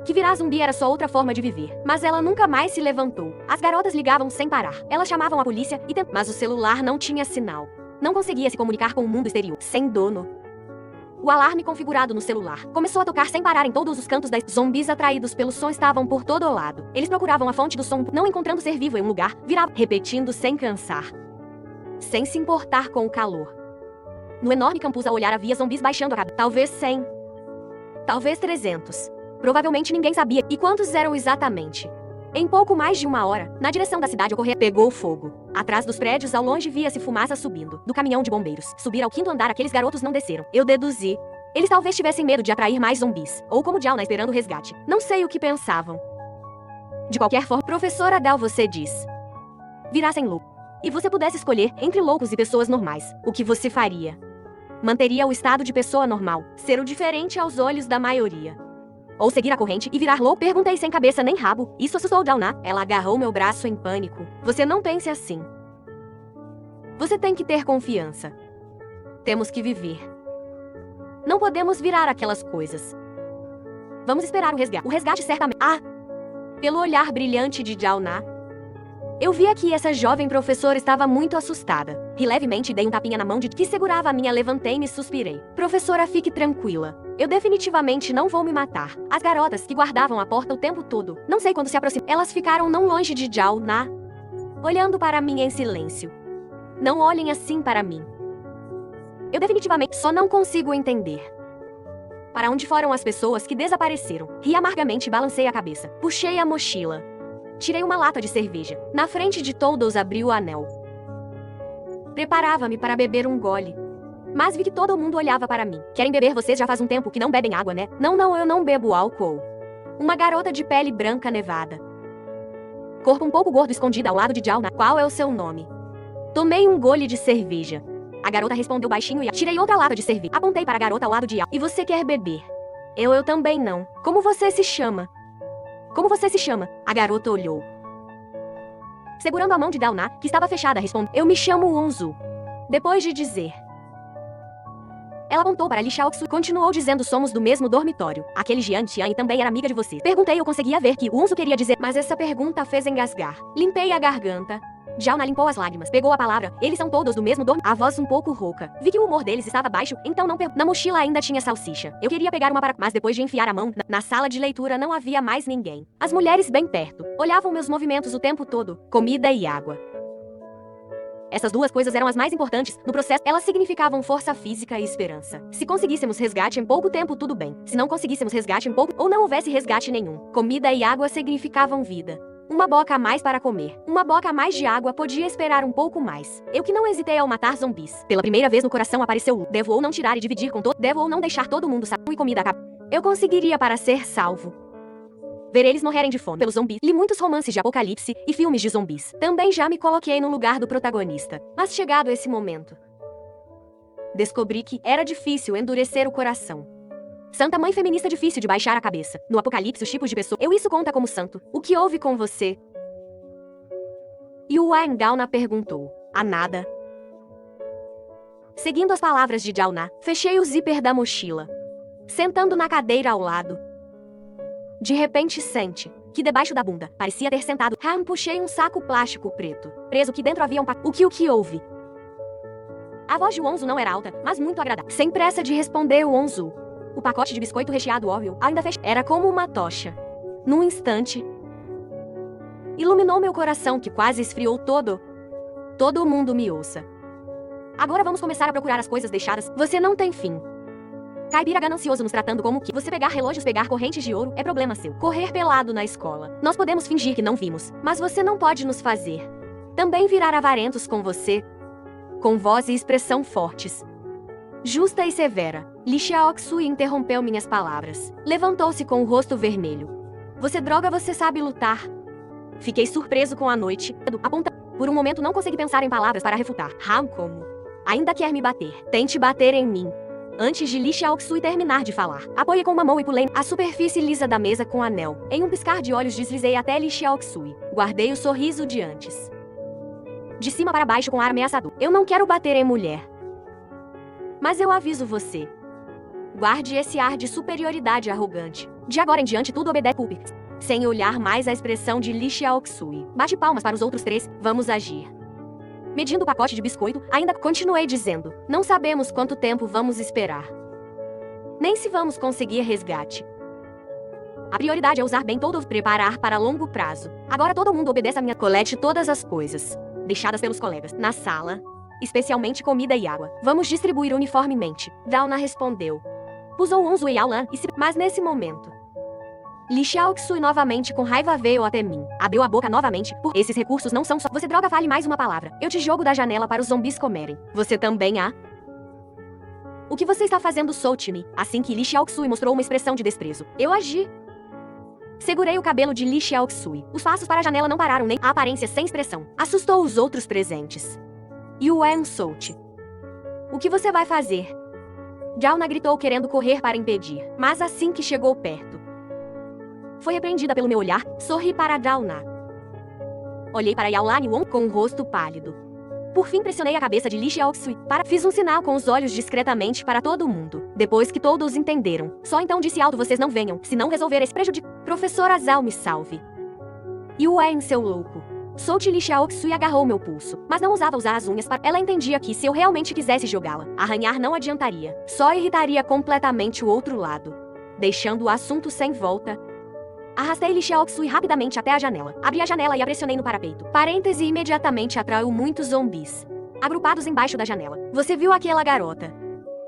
que virar zumbi era só outra forma de viver. Mas ela nunca mais se levantou. As garotas ligavam sem parar. Elas chamavam a polícia mas o celular não tinha sinal. Não conseguia se comunicar com o mundo exterior. Sem dono. O alarme configurado no celular começou a tocar sem parar em todos os cantos das zumbis atraídos pelo som estavam por todo lado. Eles procuravam a fonte do som, não encontrando ser vivo em um lugar, viravam, repetindo sem cansar. Sem se importar com o calor. No enorme campus a olhar havia zumbis baixando a cabeça. Talvez 100. Talvez 300. Provavelmente ninguém sabia. E quantos eram exatamente? Em pouco mais de uma hora, na direção da cidade ocorreu, pegou fogo. Atrás dos prédios ao longe via-se fumaça subindo, do caminhão de bombeiros. Subir ao 5º andar aqueles garotos não desceram. Eu deduzi. Eles talvez tivessem medo de atrair mais zumbis. Ou como Jauna esperando o resgate. Não sei o que pensavam. De qualquer forma, professora Dal, você diz. Virassem louco. E você pudesse escolher entre loucos e pessoas normais. O que você faria? Manteria o estado de pessoa normal. Ser o diferente aos olhos da maioria. Ou seguir a corrente e virar louco? Perguntei sem cabeça nem rabo. Isso assustou Jauna. Ela agarrou meu braço em pânico. Você não pense assim. Você tem que ter confiança. Temos que viver. Não podemos virar aquelas coisas. Vamos esperar o resgate. O resgate certamente... Ah! Pelo olhar brilhante de Jauna, eu via que essa jovem professora estava muito assustada. Ri levemente e dei um tapinha na mão de que segurava a minha. Levantei-me e suspirei. Professora, fique tranquila. Eu definitivamente não vou me matar. As garotas que guardavam a porta o tempo todo, não sei quando se aproximaram, elas ficaram não longe de Jauna, olhando para mim em silêncio. Não olhem assim para mim. Eu definitivamente só não consigo entender. Para onde foram as pessoas que desapareceram? Ri amargamente e balancei a cabeça. Puxei a mochila. Tirei uma lata de cerveja. Na frente de todos abri o anel. Preparava-me para beber um gole. Mas vi que todo mundo olhava para mim. Querem beber? Vocês já faz um tempo que não bebem água, né? Não, eu não bebo álcool. Uma garota de pele branca nevada. Corpo um pouco gordo escondida ao lado de Jauna. Qual é o seu nome? Tomei um gole de cerveja. A garota respondeu baixinho e tirei outra lata de cerveja. Apontei para a garota ao lado de Jauna. E você quer beber? Eu também não. Como você se chama? Como você se chama? A garota olhou. Segurando a mão de Jauna, que estava fechada, respondeu. Eu me chamo Onzu. Depois de dizer. Ela apontou para Li Xiaoxu. Continuou dizendo, somos do mesmo dormitório. Aquele Jian Tian também era amiga de você. Perguntei, eu conseguia ver que Onzu queria dizer, mas essa pergunta fez engasgar. Limpei a garganta. Jauna limpou as lágrimas, pegou a palavra. Eles são todos do mesmo dormitório. A voz um pouco rouca. Vi que o humor deles estava baixo, então não Na mochila ainda tinha salsicha. Eu queria pegar uma para... Mas depois de enfiar a mão, na sala de leitura não havia mais ninguém. As mulheres bem perto. Olhavam meus movimentos o tempo todo. Comida e água. Essas duas coisas eram as mais importantes no processo. Elas significavam força física e esperança. Se conseguíssemos resgate em pouco tempo, tudo bem. Se não conseguíssemos resgate em pouco, ou não houvesse resgate nenhum. Comida e água significavam vida. Uma boca a mais para comer. Uma boca a mais de água podia esperar um pouco mais. Eu que não hesitei ao matar zumbis. Pela primeira vez no coração apareceu o devo ou não tirar e dividir com todo. Devo ou não deixar todo mundo saber e comida acabou. Eu conseguiria para ser salvo. Ver eles morrerem de fome pelos zumbis. Li muitos romances de apocalipse e filmes de zumbis. Também já me coloquei no lugar do protagonista. Mas chegado esse momento, descobri que era difícil endurecer o coração. Santa mãe feminista difícil de baixar a cabeça. No apocalipse os tipos de pessoa. Isso conta como santo. O que houve com você? E o Jauna perguntou. A nada. Seguindo as palavras de Jauna, fechei o zíper da mochila. Sentando na cadeira ao lado. De repente sente que debaixo da bunda parecia ter sentado. Puxei um saco plástico preto. Preso que dentro havia um O que houve? A voz de Onzu não era alta, mas muito agradável. Sem pressa de responder o Onzu. O pacote de biscoito recheado óbvio ainda fechado. Era como uma tocha. Num instante, iluminou meu coração que quase esfriou todo. Todo mundo me ouça. Agora vamos começar a procurar as coisas deixadas. Você não tem fim. Caipira ganancioso nos tratando como que você pegar relógios, pegar correntes de ouro, é problema seu. Correr pelado na escola. Nós podemos fingir que não vimos, mas você não pode nos fazer. Também virar avarentos com você. Com voz e expressão fortes. Justa e severa. Li Xiaoxu interrompeu minhas palavras. Levantou-se com o rosto vermelho. Você droga, você sabe lutar. Fiquei surpreso com a noite. Aponta. Por um momento não consegui pensar em palavras para refutar. Como? Ainda quer me bater. Tente bater em mim. Antes de Li Xiaoxu terminar de falar, apoiei com uma mão e pulei a superfície lisa da mesa com o anel. Em um piscar de olhos deslizei até Li Xiaoxu. Guardei o sorriso de antes. De cima para baixo com ar ameaçador. Eu não quero bater em mulher. Mas eu aviso você. Guarde esse ar de superioridade arrogante. De agora em diante tudo obedece. Sem olhar mais a expressão de Li Xiaoxu. Bate palmas para os outros três. Vamos agir. medindo o pacote de biscoito, ainda continuei dizendo: não sabemos quanto tempo vamos esperar. Nem se vamos conseguir resgate. A prioridade é usar bem todo, preparar para longo prazo. Agora todo mundo obedece a minha colete todas as coisas deixadas pelos colegas na sala, especialmente comida e água. Vamos distribuir uniformemente. Dauna respondeu. Pusou Onzo e Aolan, mas nesse momento, Li Xiaoxui novamente com raiva veio até mim. Abriu a boca novamente. Esses recursos não são só. Você droga, fale mais uma palavra. Eu te jogo da janela para os zumbis comerem. Você também há? O que você está fazendo, solte-me? Assim que Li Xiaoxui mostrou uma expressão de desprezo, eu agi. Segurei o cabelo de Li Xiaoxui. Os passos para a janela não pararam, nem a aparência sem expressão assustou os outros presentes. Yuan solte. O que você vai fazer? Dauna gritou querendo correr para impedir, mas assim que chegou perto, foi repreendida pelo meu olhar. Sorri para Dauna. Olhei para Yaolan Yuan com o rosto pálido. Por fim pressionei a cabeça de Li Xiaoxui. Fiz um sinal com os olhos discretamente para todo mundo. Depois que todos entenderam, só então disse alto: vocês não venham, se não resolver esse prejuízo. Professor Azal, me salve. Yuan, seu louco. Solte Li Xiaoxui agarrou meu pulso, mas não ousava usar as unhas para... Ela entendia que se eu realmente quisesse jogá-la, arranhar não adiantaria. Só irritaria completamente o outro lado. Deixando o assunto sem volta, arrastei Li Xiaoxui rapidamente até a janela. Abri a janela e a pressionei no parapeito. Parêntese imediatamente atraiu muitos zumbis agrupados embaixo da janela. Você viu aquela garota?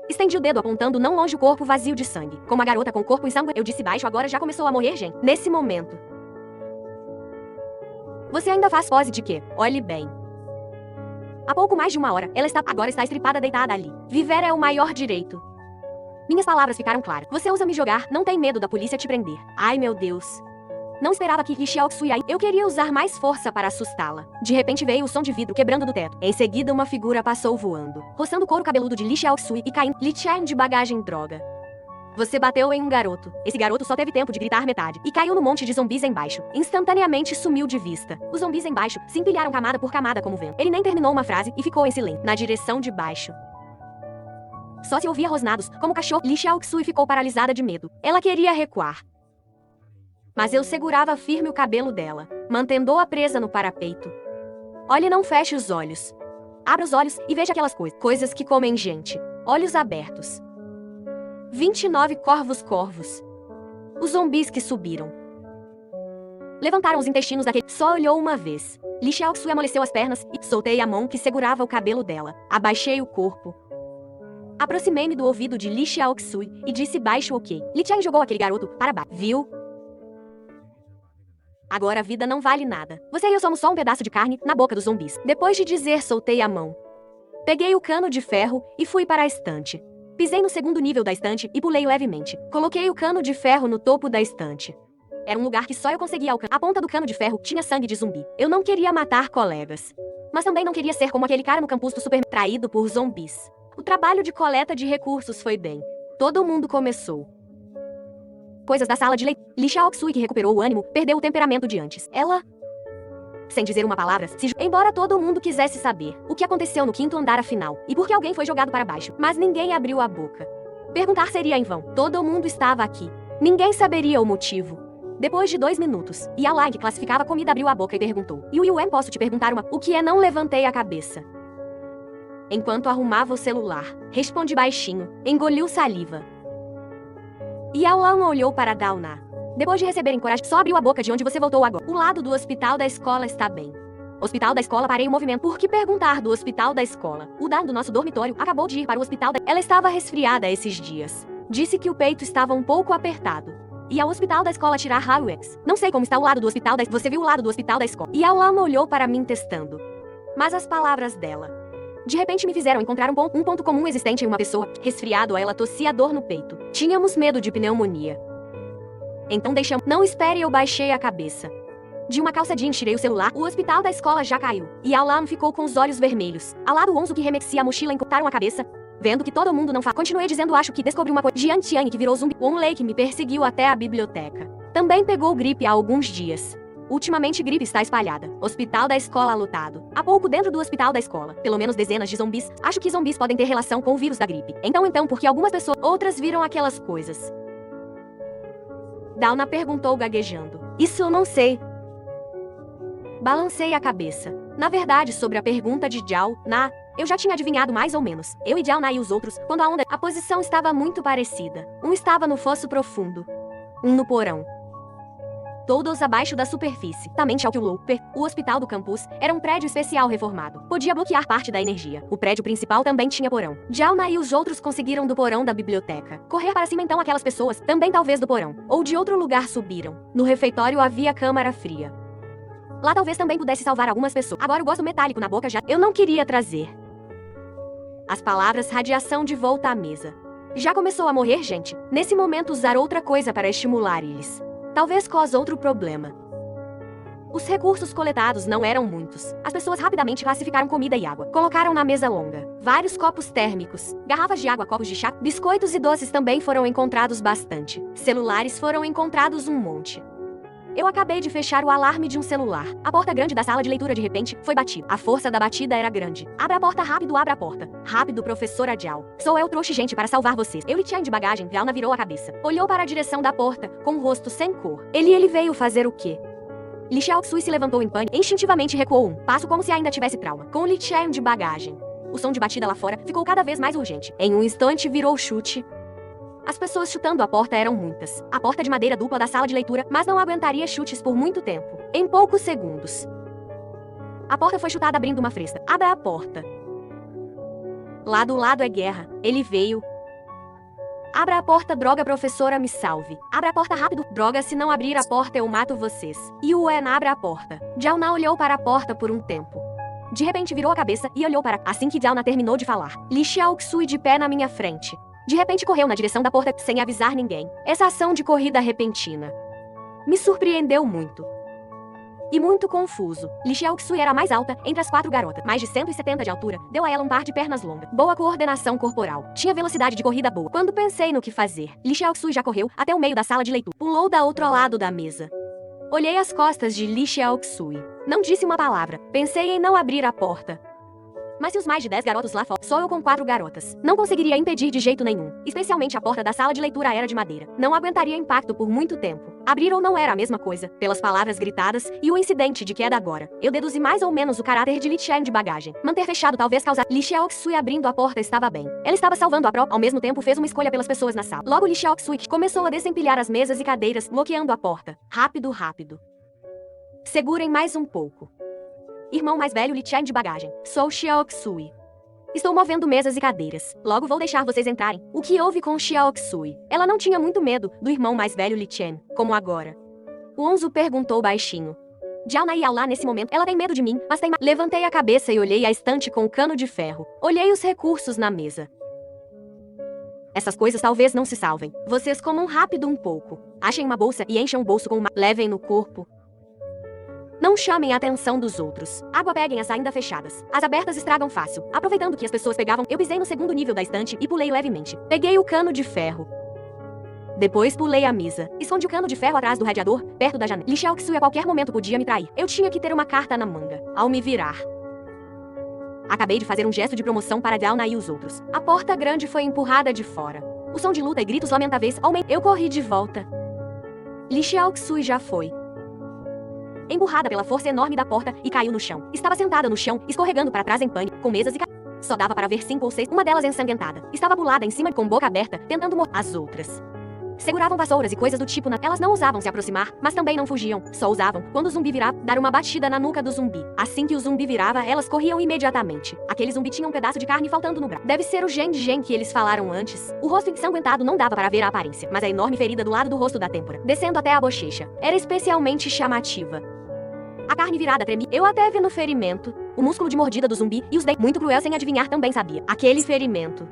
Estendi o dedo apontando não longe o corpo vazio de sangue. Como a garota com o corpo em sangue, eu disse baixo, agora já começou a morrer gente. Nesse momento. Você ainda faz pose de quê? Olhe bem. Há pouco mais de uma hora, ela agora está estripada deitada ali. Viver é o maior direito. Minhas palavras ficaram claras. Você usa me jogar, não tem medo da polícia te prender. Ai meu Deus. Não esperava que Li Xiaoxui... Eu queria usar mais força para assustá-la. De repente veio o som de vidro quebrando do teto. Em seguida uma figura passou voando, roçando o couro cabeludo de Li Xiaoxui e caindo. Li Chen de bagagem droga. Você bateu em um garoto. Esse garoto só teve tempo de gritar metade e caiu no monte de zumbis embaixo. Instantaneamente sumiu de vista. Os zumbis embaixo se empilharam camada por camada como vento. Ele nem terminou uma frase e ficou em silêncio. Na direção de baixo, só se ouvia rosnados, como cachorro. Li Xiaoxui ficou paralisada de medo. Ela queria recuar, mas eu segurava firme o cabelo dela, mantendo-a presa no parapeito. Olhe, não feche os olhos. Abra os olhos e veja aquelas coisas que comem gente. Olhos abertos. 29 corvos. Os zumbis que subiram levantaram os intestinos daquele. Só olhou uma vez. Li Xiaoxui amoleceu as pernas e soltei a mão que segurava o cabelo dela. Abaixei o corpo. Aproximei-me do ouvido de Li Xiaoxui e disse baixo: ok. Li Chen jogou aquele garoto para baixo. Viu? Agora a vida não vale nada. Você e eu somos só um pedaço de carne na boca dos zumbis. Depois de dizer, soltei a mão. Peguei o cano de ferro e fui para a estante. Pisei no segundo nível da estante e pulei levemente. Coloquei o cano de ferro no topo da estante. Era um lugar que só eu conseguia alcançar. A ponta do cano de ferro tinha sangue de zumbi. Eu não queria matar colegas, mas também não queria ser como aquele cara no campus do super traído por zumbis. O trabalho de coleta de recursos foi bem. Todo mundo começou. Coisas da sala de leitura. Li Xiaoxui, que recuperou o ânimo, perdeu o temperamento de antes. Ela, sem dizer uma palavra, embora todo mundo quisesse saber o que aconteceu no quinto andar afinal e por que alguém foi jogado para baixo, mas ninguém abriu a boca. Perguntar seria em vão. Todo mundo estava aqui. Ninguém saberia o motivo. Depois de 2 minutos, Yaolan, que classificava comida, abriu a boca e perguntou: Yuan, posso te perguntar uma... O que é? Não levantei a cabeça. Enquanto arrumava o celular, respondi baixinho, engoliu saliva. Yaolan olhou para Dauna. Depois de receber encoragem, só abriu a boca. De onde você voltou agora? O lado do hospital da escola está bem. Hospital da escola, parei o movimento. Por que perguntar do hospital da escola? O Dan do nosso dormitório acabou de ir para o hospital da... Ela estava resfriada esses dias. Disse que o peito estava um pouco apertado. E ao hospital da escola tirar raio-x. Não sei como está o lado do hospital da... Você viu o lado do hospital da escola? Yaolan olhou para mim testando. Mas as palavras dela de repente me fizeram encontrar um ponto comum existente em uma pessoa. Resfriado, ela tossia, dor no peito. Tínhamos medo de pneumonia. Então deixamos... Não espere, eu baixei a cabeça. De uma calça jeans tirei o celular. O hospital da escola já caiu. E Yaolan ficou com os olhos vermelhos. Ao lado Onzo, que remexia a mochila, encotaram a cabeça. Vendo que todo mundo não faz. Continuei dizendo: acho que descobri uma coisa. Jian Tian, que virou zumbi. Won Lei, que me perseguiu até a biblioteca. Também pegou gripe há alguns dias. Ultimamente gripe está espalhada. Hospital da escola lotado. Há pouco dentro do hospital da escola. Pelo menos dezenas de zumbis. Acho que zumbis podem ter relação com o vírus da gripe. Então, porque algumas pessoas... Outras viram aquelas coisas. Dauna perguntou gaguejando. Isso eu não sei. Balancei a cabeça. Na verdade, sobre a pergunta de Zhao Na, eu já tinha adivinhado mais ou menos. Eu e Zhao Na e os outros, quando a posição estava muito parecida. Um estava no fosso profundo, um no porão. Todos abaixo da superfície. Exatamente ao que o Looper, o hospital do campus, era um prédio especial reformado. Podia bloquear parte da energia. O prédio principal também tinha porão. Zhao Na e os outros conseguiram do porão da biblioteca. Correr para cima então aquelas pessoas, também talvez do porão. Ou de outro lugar subiram. No refeitório havia câmara fria. Lá talvez também pudesse salvar algumas pessoas. Agora o gosto metálico na boca já... Eu não queria trazer as palavras radiação de volta à mesa. Já começou a morrer gente. Nesse momento usar outra coisa para estimular eles. Talvez cause outro problema. Os recursos coletados não eram muitos. As pessoas rapidamente classificaram comida e água. Colocaram na mesa longa. Vários copos térmicos, garrafas de água, copos de chá, biscoitos e doces também foram encontrados bastante. Celulares foram encontrados um monte. Eu acabei de fechar o alarme de um celular. A porta grande da sala de leitura de repente foi batida. A força da batida era grande. Abra a porta rápido, abra a porta. Rápido, professora Zhao. Sou eu, trouxe gente para salvar vocês. Eu lhe tinha de bagagem. Zhao Na virou a cabeça. Olhou para a direção da porta, com o rosto sem cor. Ele veio fazer o quê? Li Xiaoxui se levantou em pânico. Instintivamente recuou um passo como se ainda tivesse trauma. Com Li Chen de bagagem. O som de batida lá fora ficou cada vez mais urgente. Em um instante virou chute. As pessoas chutando a porta eram muitas. A porta de madeira dupla da sala de leitura, mas não aguentaria chutes por muito tempo. Em poucos segundos. A porta foi chutada abrindo uma fresta. Abra a porta. Lá do lado é guerra. Ele veio. Abra a porta, droga, professora, me salve. Abra a porta rápido. Droga, se não abrir a porta eu mato vocês. E o En abra a porta. Zhao Na olhou para a porta por um tempo. De repente virou a cabeça e olhou para... Assim que Zhao Na terminou de falar. Li Xiaoxui de pé na minha frente. De repente correu na direção da porta, sem avisar ninguém. Essa ação de corrida repentina me surpreendeu muito. E muito confuso. Li Xiaoxui era a mais alta, entre as 4 garotas. Mais de 170 de altura, deu a ela um par de pernas longas. Boa coordenação corporal. Tinha velocidade de corrida boa. Quando pensei no que fazer, Li Xiaoxui já correu até o meio da sala de leitura. Pulou da outro lado da mesa. Olhei as costas de Li Xiaoxui. Não disse uma palavra. Pensei em não abrir a porta. Mas se os mais de 10 garotos lá fora, só eu com 4 garotas, não conseguiria impedir de jeito nenhum. Especialmente a porta da sala de leitura era de madeira. Não aguentaria impacto por muito tempo. Abrir ou não era a mesma coisa, pelas palavras gritadas e o incidente de queda agora. Eu deduzi mais ou menos o caráter de Li Chen de bagagem. Manter fechado talvez causar... Li Xiaoxui abrindo a porta estava bem. Ela estava salvando a própria, ao mesmo tempo fez uma escolha pelas pessoas na sala. Logo Li Xiaoxui começou a desempilhar as mesas e cadeiras, bloqueando a porta. Rápido, rápido. Segurem mais um pouco. Irmão mais velho Li Chen de bagagem. Sou Xiaoxui. Estou movendo mesas e cadeiras. Logo vou deixar vocês entrarem. O que houve com Xiaoxui? Ela não tinha muito medo do irmão mais velho Li Chen, como agora. O Onzu perguntou baixinho. Zhao Na ia lá nesse momento. Ela tem medo de mim, mas tem Levantei a cabeça e olhei a estante com o cano de ferro. Olhei os recursos na mesa. Essas coisas talvez não se salvem. Vocês comam rápido um pouco. Achem uma bolsa e enchem o bolso com uma... Levem no corpo. Não chamem a atenção dos outros. Água, peguem as ainda fechadas. As abertas estragam fácil. Aproveitando que as pessoas pegavam, eu pisei no segundo nível da estante e pulei levemente. Peguei o cano de ferro. Depois pulei a mesa. Escondi o cano de ferro atrás do radiador, perto da janela. Li Xiaoxui a qualquer momento podia me trair. Eu tinha que ter uma carta na manga. Ao me virar, acabei de fazer um gesto de promoção para Zhao Na e os outros. A porta grande foi empurrada de fora. O som de luta e gritos lamentáveis aumentou. Eu corri de volta. Li Xiaoxui já foi empurrada pela força enorme da porta e caiu no chão. Estava sentada no chão, escorregando para trás em pânico, com mesas e só dava para ver 5 ou 6, uma delas ensanguentada. Estava bulada em cima com boca aberta, tentando morrer. As outras seguravam vassouras e coisas do tipo elas não usavam se aproximar, mas também não fugiam. Só usavam, quando o zumbi virava, dar uma batida na nuca do zumbi. Assim que o zumbi virava, elas corriam imediatamente. Aquele zumbi tinha um pedaço de carne faltando no braço. Deve ser o Gen que eles falaram antes. O rosto ensanguentado não dava para ver a aparência, mas a enorme ferida do lado do rosto da têmpora, descendo até a bochecha, era especialmente chamativa. A carne virada tremia. Eu até vi no ferimento o músculo de mordida do zumbi e os dentes. Muito cruel, sem adivinhar, também sabia. Aquele ferimento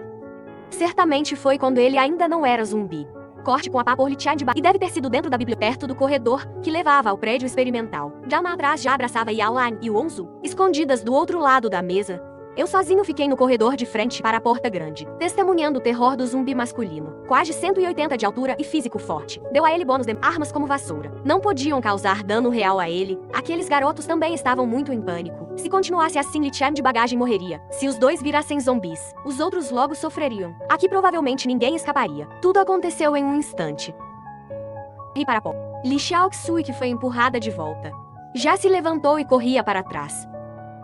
certamente foi quando ele ainda não era zumbi. Corte com a pá por Li Chen de e deve ter sido dentro da biblioteca, perto do corredor que levava ao prédio experimental. Zhao Na atrás já abraçava Yao Lan e o Onzu, escondidas do outro lado da mesa. Eu sozinho fiquei no corredor de frente para a porta grande, testemunhando o terror do zumbi masculino. Quase 180 de altura e físico forte. Deu a ele bônus de armas como vassoura. Não podiam causar dano real a ele. Aqueles garotos também estavam muito em pânico. Se continuasse assim, Li Chen de bagagem morreria. Se os dois virassem zumbis, os outros logo sofreriam. Aqui provavelmente ninguém escaparia. Tudo aconteceu em um instante. E para Li Xiaoxui que foi empurrada de volta. Já se levantou e corria para trás.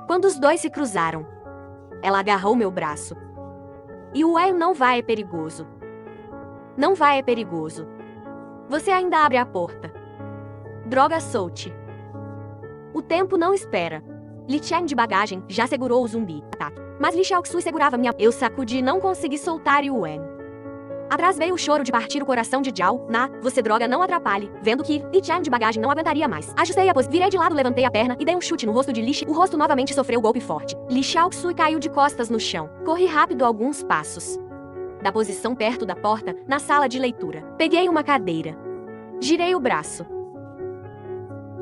Quando os dois se cruzaram, ela agarrou meu braço. E não vai, é perigoso. Não vai, é perigoso. Você ainda abre a porta. Droga, solte. O tempo não espera. Li Chen de bagagem já segurou o zumbi. Ataque. Mas Li Xiaoxui segurava minha... Eu sacudi e não consegui soltar Yuan. Atrás veio o choro de partir o coração de Zhao. Você droga, não atrapalhe. Vendo que Li Chen de bagagem não aguentaria mais. Ajustei a pose, virei de lado, levantei a perna e dei um chute no rosto de Li Xiaoxui. O rosto novamente sofreu golpe forte. Li Xiaoxui caiu de costas no chão. Corri rápido alguns passos. Da posição perto da porta, na sala de leitura. Peguei uma cadeira. Girei o braço.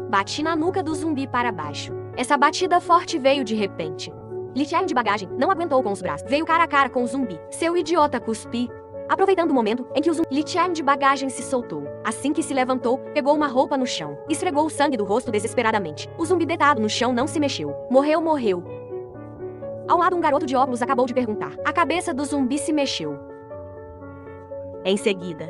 Bati na nuca do zumbi para baixo. Essa batida forte veio de repente. Li Chen de bagagem não aguentou com os braços. Veio cara a cara com o zumbi. Seu idiota, cuspi. Aproveitando o momento em que o zumbi, Li Chen de bagagem se soltou. Assim que se levantou, pegou uma roupa no chão. Esfregou o sangue do rosto desesperadamente. O zumbi deitado no chão não se mexeu. Morreu. Ao lado um garoto de óculos acabou de perguntar. A cabeça do zumbi se mexeu. Em seguida,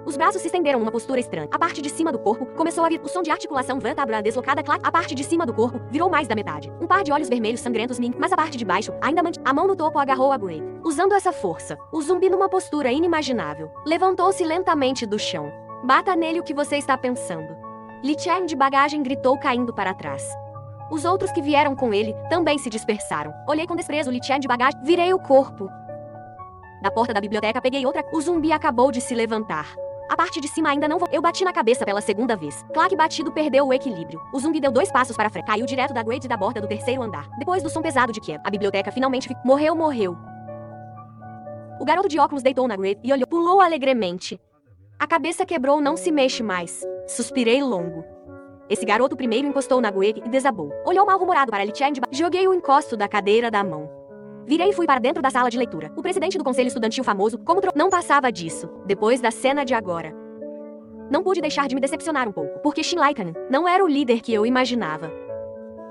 os braços se estenderam numa postura estranha. A parte de cima do corpo começou a vir o som de articulação vértebra deslocada. A parte de cima do corpo virou mais da metade. Um par de olhos vermelhos sangrentos mas a parte de baixo ainda mantinha. A mão no topo agarrou a Grape. Usando essa força, o zumbi numa postura inimaginável levantou-se lentamente do chão. Bata nele o que você está pensando. Li Chen de bagagem gritou caindo para trás. Os outros que vieram com ele também se dispersaram. Olhei com desprezo Li Chen de bagagem. Virei o corpo. Da porta da biblioteca peguei outra. O zumbi acabou de se levantar. A parte de cima ainda não vou. Eu bati na cabeça pela segunda vez. Claque batido perdeu o equilíbrio. O zumbi deu 2 passos para frente. Caiu direto da grade da borda do 3º andar. Depois do som pesado de queda, a biblioteca finalmente ficou. Morreu. O garoto de óculos deitou na grade e olhou. Pulou alegremente. A cabeça quebrou, não se mexe mais. Suspirei longo. Esse garoto primeiro encostou na grade e desabou. Olhou mal-humorado para Li Chen de Joguei o encosto da cadeira da mão. Virei e fui para dentro da sala de leitura. O presidente do conselho estudantil famoso, não passava disso. Depois da cena de agora. Não pude deixar de me decepcionar um pouco, porque Shin Laikan não era o líder que eu imaginava.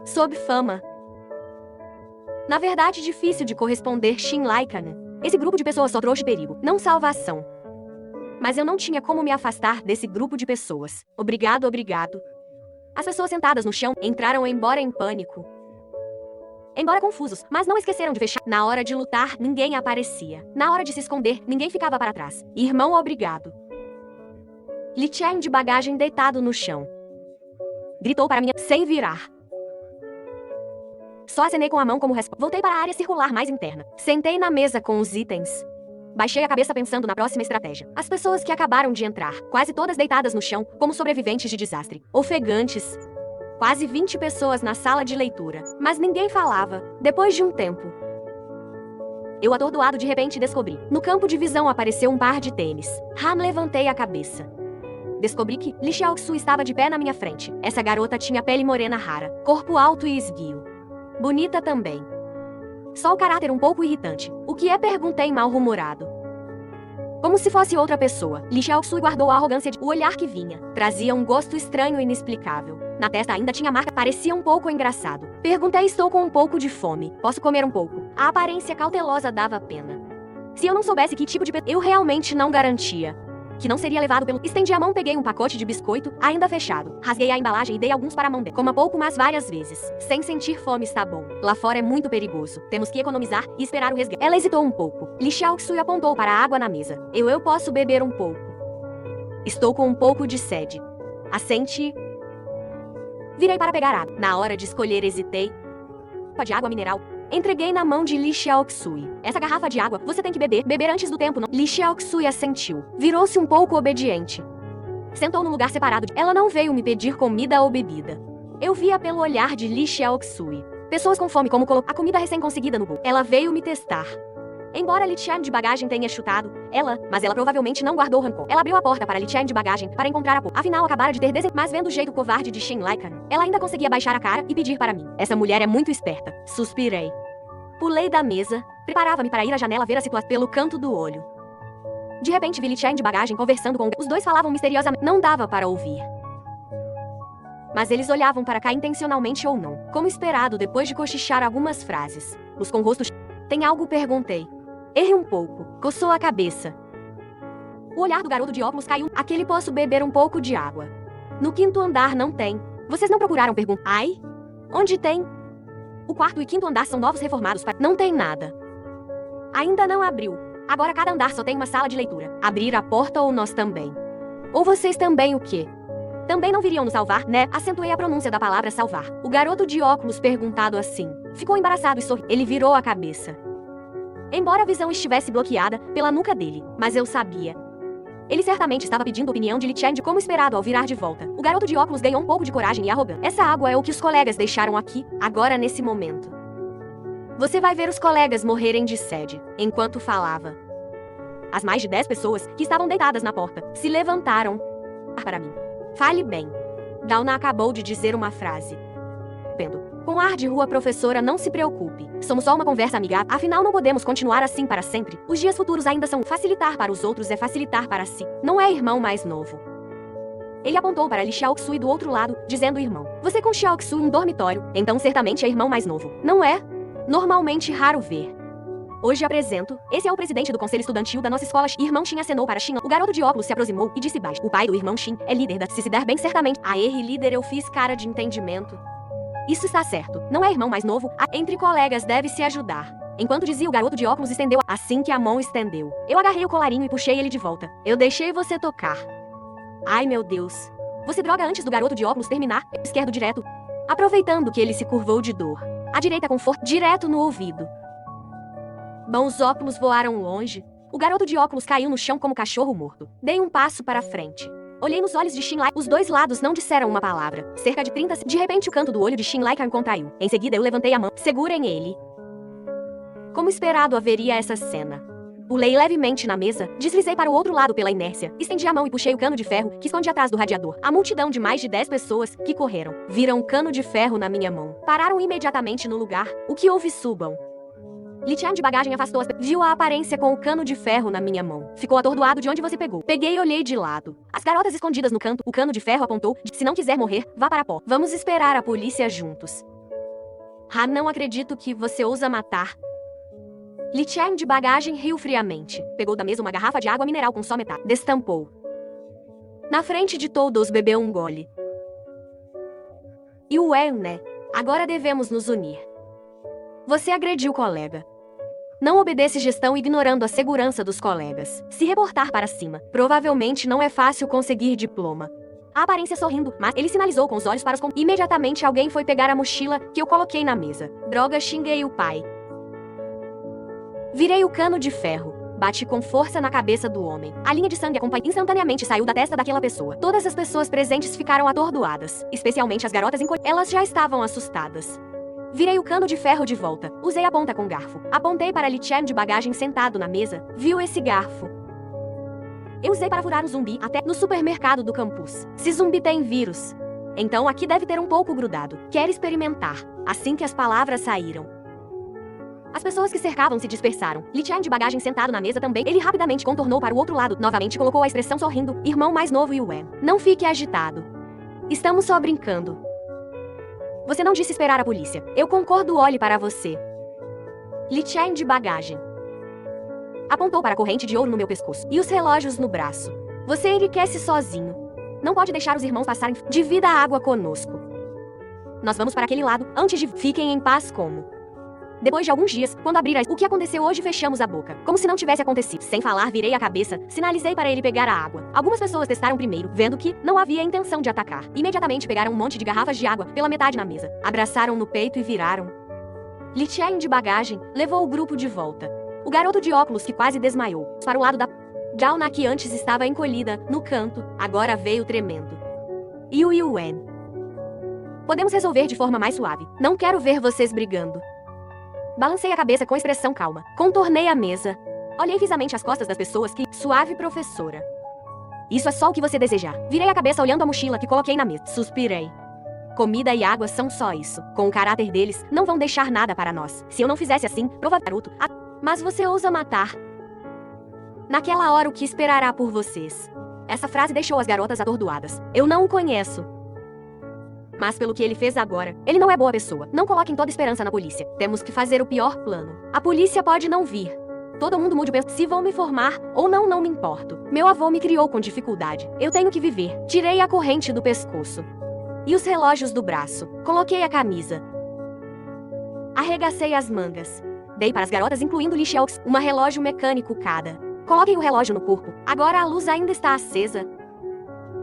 Sob fama. Na verdade, difícil de corresponder Shin Laikan. Esse grupo de pessoas só trouxe perigo, não salvação. Mas eu não tinha como me afastar desse grupo de pessoas. Obrigado. As pessoas sentadas no chão entraram embora em pânico. Embora confusos, mas não esqueceram de fechar. Na hora de lutar, ninguém aparecia. Na hora de se esconder, ninguém ficava para trás. Irmão, obrigado. Li Chen de bagagem deitado no chão. Gritou para mim, sem virar. Só acenei com a mão como resposta. Voltei para a área circular mais interna. Sentei na mesa com os itens. Baixei a cabeça pensando na próxima estratégia. As pessoas que acabaram de entrar, quase todas deitadas no chão, como sobreviventes de desastre. Ofegantes. Quase 20 pessoas na sala de leitura, mas ninguém falava. Depois de um tempo, eu atordoado de repente descobri. No campo de visão apareceu um par de tênis. Levantei a cabeça. Descobri que Li Xiaoxui estava de pé na minha frente. Essa garota tinha pele morena rara, corpo alto e esguio. Bonita também. Só o caráter um pouco irritante. O que é? Perguntei mal-humorado. Como se fosse outra pessoa, Li Xiaoxui guardou a arrogância de... O olhar que vinha trazia um gosto estranho e inexplicável. Na testa ainda tinha marca, parecia um pouco engraçado. Perguntei, estou com um pouco de fome. Posso comer um pouco? A aparência cautelosa dava pena. Se eu não soubesse que tipo de... Eu realmente não garantia que não seria levado pelo... Estendi a mão, peguei um pacote de biscoito, ainda fechado. Rasguei a embalagem e dei alguns para a mão dela. Coma pouco, mas várias vezes. Sem sentir fome está bom. Lá fora é muito perigoso. Temos que economizar e esperar o resgate. Ela hesitou um pouco. Li Xiaoxui apontou para a água na mesa. Eu posso beber um pouco. Estou com um pouco de sede. Assenti. Virei para pegar água. Na hora de escolher, hesitei. De água mineral. Entreguei na mão de Li Xiaoxui. Essa garrafa de água, você tem que beber antes do tempo, não? Li Xiaoxui assentiu. Virou-se um pouco obediente. Sentou no lugar separado. Ela não veio me pedir comida ou bebida. Eu via pelo olhar de Li Xiaoxui. Pessoas com fome, como a comida recém-conseguida no bowl. Ela veio me testar. Embora Li Chen de bagagem tenha chutado mas ela provavelmente não guardou rancor. Ela abriu a porta para Li Chen de bagagem para encontrar a Afinal, acabara de ter mas vendo o jeito covarde de Shin Laikan, ela ainda conseguia baixar a cara e pedir para mim. Essa mulher é muito esperta. Suspirei. Pulei da mesa, preparava-me para ir à janela ver a situação pelo canto do olho. De repente vi Li Chen de bagagem conversando com... Os dois falavam misteriosamente. Não dava para ouvir. Mas eles olhavam para cá intencionalmente ou não. Como esperado, depois de cochichar algumas frases. Os com rostos... Tem algo? Perguntei. Errei um pouco. Coçou a cabeça. O olhar do garoto de óculos caiu. Aquele posso beber um pouco de água. No 5º andar não tem. Vocês não procuraram perguntar? Ai? Onde tem? O quarto e quinto andar são novos reformados para... Não tem nada. Ainda não abriu. Agora cada andar só tem uma sala de leitura. Abrir a porta ou nós também? Ou vocês também o quê? Também não viriam nos salvar, né? Acentuei a pronúncia da palavra salvar. O garoto de óculos, perguntado assim, ficou embaraçado e sorriu. Ele virou a cabeça. Embora a visão estivesse bloqueada pela nuca dele, mas eu sabia. Ele certamente estava pedindo opinião de Li Chen de como esperado ao virar de volta. O garoto de óculos ganhou um pouco de coragem e arrogância. Essa água é o que os colegas deixaram aqui, agora nesse momento. Você vai ver os colegas morrerem de sede. Enquanto falava, as mais de 10 pessoas que estavam deitadas na porta se levantaram para mim. Fale bem. Dauna acabou de dizer uma frase. Com ar de rua, professora, não se preocupe. Somos só uma conversa amigável. Afinal, não podemos continuar assim para sempre. Os dias futuros ainda são. Facilitar para os outros é facilitar para si. Não é irmão mais novo. Ele apontou para Li Xiaoxui do outro lado, dizendo irmão. Você com Xiaoxui em um dormitório, então certamente é irmão mais novo. Não é? Normalmente raro ver. Hoje apresento, esse é o presidente do conselho estudantil da nossa escola. Irmão Xin acenou para Xin. O garoto de óculos se aproximou e disse baixo. O pai do irmão Xin é líder da... Se der bem certamente. Líder, eu fiz cara de entendimento. Isso está certo. Não é irmão mais novo. Entre colegas deve se ajudar. Enquanto dizia, o garoto de óculos estendeu. Assim que a mão estendeu, eu agarrei o colarinho e puxei ele de volta. Eu deixei você tocar. Ai, meu Deus. Você droga antes do garoto de óculos terminar. Esquerdo direto. Aproveitando que ele se curvou de dor. A direita com força. Direto no ouvido. Bom, os óculos voaram longe. O garoto de óculos caiu no chão como cachorro morto. Dei um passo para frente. Olhei nos olhos de Xin Lai. Os dois lados não disseram uma palavra. Cerca de 30 De repente o canto do olho de Xin Lai contraiu. Em seguida eu levantei a mão. Segurem ele. Como esperado haveria essa cena. Pulei levemente na mesa, deslizei para o outro lado pela inércia, estendi a mão e puxei o cano de ferro que esconde atrás do radiador. A multidão de mais de 10 pessoas que correram viram o cano de ferro na minha mão. Pararam imediatamente no lugar. O que houve? Subam. Li Chen de bagagem afastou viu a aparência com o cano de ferro na minha mão. Ficou atordoado. De onde você pegou? Peguei e olhei de lado. As garotas escondidas no canto. O cano de ferro apontou. Se não quiser morrer, vá para a porta. Vamos esperar a polícia juntos. Não acredito que você ousa matar. Li Chen de bagagem riu friamente. Pegou da mesa uma garrafa de água mineral com só metade. Destampou. Na frente de todos bebeu um gole. E né? Agora devemos nos unir. Você agrediu o colega. Não obedece gestão ignorando a segurança dos colegas. Se reportar para cima. Provavelmente não é fácil conseguir diploma. A aparência sorrindo, mas ele sinalizou com os olhos para os... Imediatamente alguém foi pegar a mochila que eu coloquei na mesa. Droga, xinguei o pai. Virei o cano de ferro. Bati com força na cabeça do homem. A linha de sangue instantaneamente saiu da testa daquela pessoa. Todas as pessoas presentes ficaram atordoadas. Especialmente as garotas Elas já estavam assustadas. Virei o cano de ferro de volta. Usei a ponta com garfo. Apontei para Li Chen de bagagem sentado na mesa. Viu esse garfo? Eu usei para furar um zumbi até no supermercado do campus. Se zumbi tem vírus, então aqui deve ter um pouco grudado. Quer experimentar? Assim que as palavras saíram, as pessoas que cercavam se dispersaram. Li Chen de bagagem sentado na mesa também. Ele rapidamente contornou para o outro lado. Novamente colocou a expressão sorrindo. Irmão mais novo Yuan. Não fique agitado. Estamos só brincando. Você não disse esperar a polícia. Eu concordo, olhe para você. Li Chen de bagagem apontou para a corrente de ouro no meu pescoço e os relógios no braço. Você enriquece sozinho. Não pode deixar os irmãos passarem. Divida a água conosco. Nós vamos para aquele lado antes de... Fiquem em paz como... Depois de alguns dias, quando abrir o que aconteceu hoje, fechamos a boca. Como se não tivesse acontecido. Sem falar, virei a cabeça, sinalizei para ele pegar a água. Algumas pessoas testaram primeiro, vendo que não havia intenção de atacar. Imediatamente pegaram um monte de garrafas de água, pela metade na mesa. Abraçaram no peito e viraram. Li Chen de bagagem levou o grupo de volta. O garoto de óculos que quase desmaiou. Para o lado da... Dauna, que antes estava encolhida, no canto, agora veio tremendo. E o Yuan. Podemos resolver de forma mais suave. Não quero ver vocês brigando. Balancei a cabeça com expressão calma. Contornei a mesa. Olhei visamente as costas das pessoas que... Suave, professora. Isso é só o que você desejar. Virei a cabeça olhando a mochila que coloquei na mesa. Suspirei. Comida e água são só isso. Com o caráter deles, não vão deixar nada para nós. Se eu não fizesse assim, provavelmente... Mas você ousa matar. Naquela hora o que esperará por vocês? Essa frase deixou as garotas atordoadas. Eu não o conheço. Mas pelo que ele fez agora, ele não é boa pessoa. Não coloquem toda esperança na polícia. Temos que fazer o pior plano. A polícia pode não vir. Todo mundo mude o pensamento. Se vão me formar ou não, não me importo. Meu avô me criou com dificuldade. Eu tenho que viver. Tirei a corrente do pescoço. E os relógios do braço. Coloquei a camisa. Arregacei as mangas. Dei para as garotas, incluindo Li Xiaox, uma relógio mecânico cada. Coloquem o relógio no corpo. Agora a luz ainda está acesa.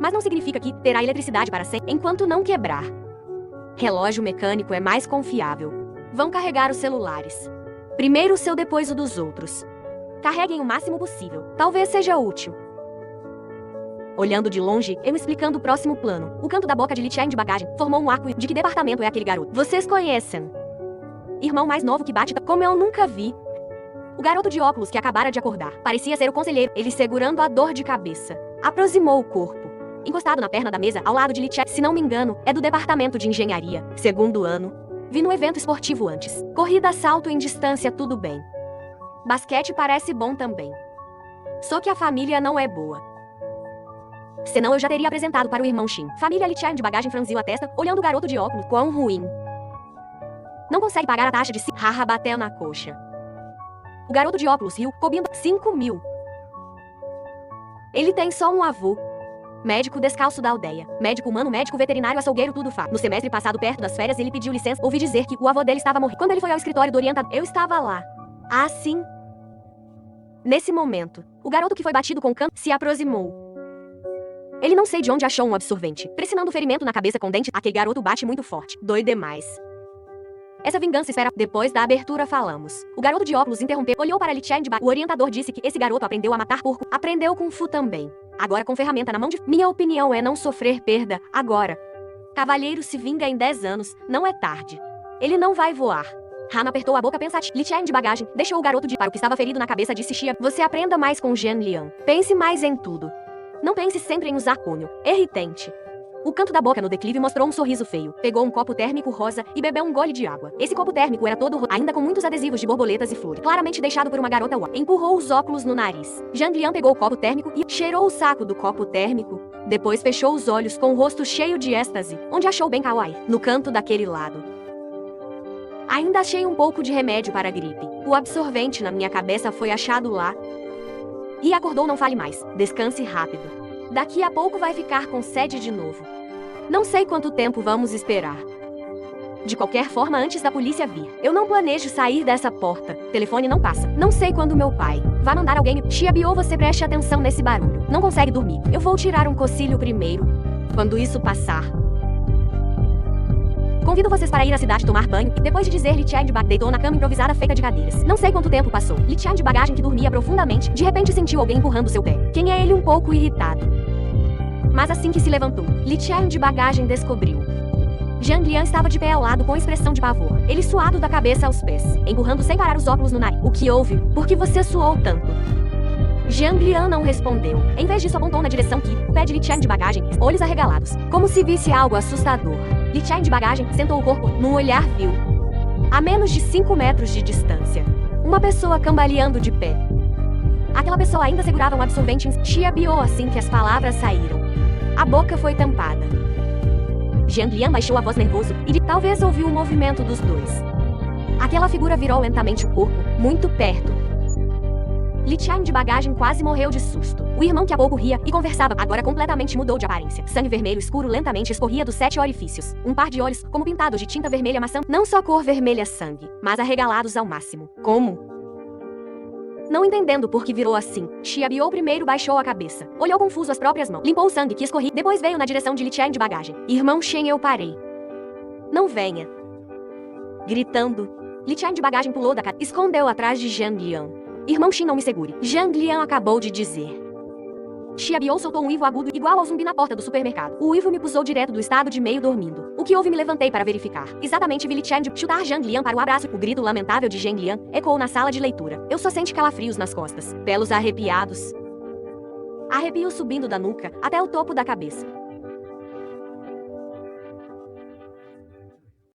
Mas não significa que terá eletricidade para sempre enquanto não quebrar. Relógio mecânico é mais confiável. Vão carregar os celulares. Primeiro o seu, depois o dos outros. Carreguem o máximo possível. Talvez seja útil. Olhando de longe, eu explicando o próximo plano. O canto da boca de Li Qian de bagagem formou um arco. De que departamento é aquele garoto? Vocês conhecem? Irmão mais novo que bate como eu nunca vi. O garoto de óculos que acabara de acordar. Parecia ser o conselheiro, ele segurando a dor de cabeça. Aproximou o corpo. Encostado na perna da mesa, ao lado de Li Qian, se não me engano, é do departamento de engenharia. Segundo ano. Vi no evento esportivo antes. Corrida, salto em distância, tudo bem. Basquete parece bom também. Só que a família não é boa. Senão eu já teria apresentado para o irmão Xin. Família Li Qian de bagagem franziu a testa, olhando o garoto de óculos. Quão ruim. Não consegue pagar a taxa de haha, bateu na coxa. O garoto de óculos riu, cobrindo 5.000. Ele tem só um avô. Médico descalço da aldeia. Médico humano, médico veterinário, açougueiro, tudo faz. No semestre passado, perto das férias, ele pediu licença. Ouvi dizer que o avô dele estava morrendo. Quando ele foi ao escritório do orientador, eu estava lá. Ah, sim. Nesse momento, o garoto que foi batido com cano se aproximou. Ele não sei de onde achou um absorvente. Pressionando o ferimento na cabeça com dente, aquele garoto bate muito forte. Dói demais. Essa vingança espera. Depois da abertura falamos. O garoto de óculos interrompeu, olhou para Li Qian de bagagem. O orientador disse que esse garoto aprendeu a matar porco. Aprendeu Kung Fu também. Agora com ferramenta na mão de... Minha opinião é não sofrer perda, agora. Cavalheiro se vinga em 10 anos, não é tarde. Ele não vai voar. Han apertou a boca pensativa. Li Qian de bagagem deixou o garoto de... Para o que estava ferido na cabeça, disse Xia. Você aprenda mais com Jian Liang. Pense mais em tudo. Não pense sempre em usar cunho. Irritante. O canto da boca no declive mostrou um sorriso feio. Pegou um copo térmico rosa e bebeu um gole de água. Esse copo térmico era todo rosa, ainda com muitos adesivos de borboletas e flores. Claramente deixado por uma garota. Empurrou os óculos no nariz. Jiang Liang pegou o copo térmico e cheirou o saco do copo térmico. Depois fechou os olhos com o rosto cheio de êxtase, onde achou bem kawaii, no canto daquele lado. Ainda achei um pouco de remédio para a gripe. O absorvente na minha cabeça foi achado lá. E acordou, não fale mais. Descanse rápido. Daqui a pouco vai ficar com sede de novo. Não sei quanto tempo vamos esperar. De qualquer forma, antes da polícia vir, eu não planejo sair dessa porta. Telefone não passa. Não sei quando meu pai vai mandar alguém. Xia Biou, você preste atenção nesse barulho. Não consegue dormir. Eu vou tirar um cocilho primeiro. Quando isso passar, convido vocês para ir à cidade tomar banho. Depois de dizer, Li Qian de bagagem deitou na cama improvisada feita de cadeiras. Não sei quanto tempo passou. Li Qian de bagagem, que dormia profundamente, de repente sentiu alguém empurrando seu pé. Quem é ele? Um pouco irritado. Mas assim que se levantou, Li Qian de bagagem descobriu. Jiang Liang estava de pé ao lado com expressão de pavor. Ele suado da cabeça aos pés, empurrando sem parar os óculos no nariz. O que houve? Por que você suou tanto? Jiang Liang não respondeu. Em vez disso, apontou na direção que o pé de Li Qian de bagagem, olhos arregalados, como se visse algo assustador. Li Qian de bagagem sentou o corpo, num olhar viu. A menos de 5 metros de distância, uma pessoa cambaleando de pé. Aquela pessoa ainda segurava um absorvente em Xia Biou assim que as palavras saíram. A boca foi tampada. Jiang Liang baixou a voz nervoso e talvez ouviu o movimento dos dois. Aquela figura virou lentamente o corpo, muito perto. Li Qian de bagagem quase morreu de susto. O irmão que há pouco ria e conversava agora completamente mudou de aparência. Sangue vermelho escuro lentamente escorria dos 7 orifícios. Um par de olhos, como pintados de tinta vermelha maçã, não só cor vermelha sangue, mas arregalados ao máximo. Como? Não entendendo por que virou assim, Xia Biou primeiro baixou a cabeça. Olhou confuso as próprias mãos. Limpou o sangue que escorria. Depois veio na direção de Li Qian de bagagem. Irmão Shen, eu parei. Não venha. Gritando, Li Qian de bagagem pulou da casa. Escondeu atrás de Jiang Liang. Irmão Shen, não me segure. Jiang Liang acabou de dizer. Xia Biou soltou um uivo agudo igual ao zumbi na porta do supermercado. O uivo me pusou direto do estado de meio dormindo. O que houve? Me levantei para verificar. Exatamente vi Li Qian de chutar Jiang Liang para o abraço. O grito lamentável de Jiang Liang ecoou na sala de leitura. Eu só senti calafrios nas costas. Pelos arrepiados. Arrepios subindo da nuca até o topo da cabeça.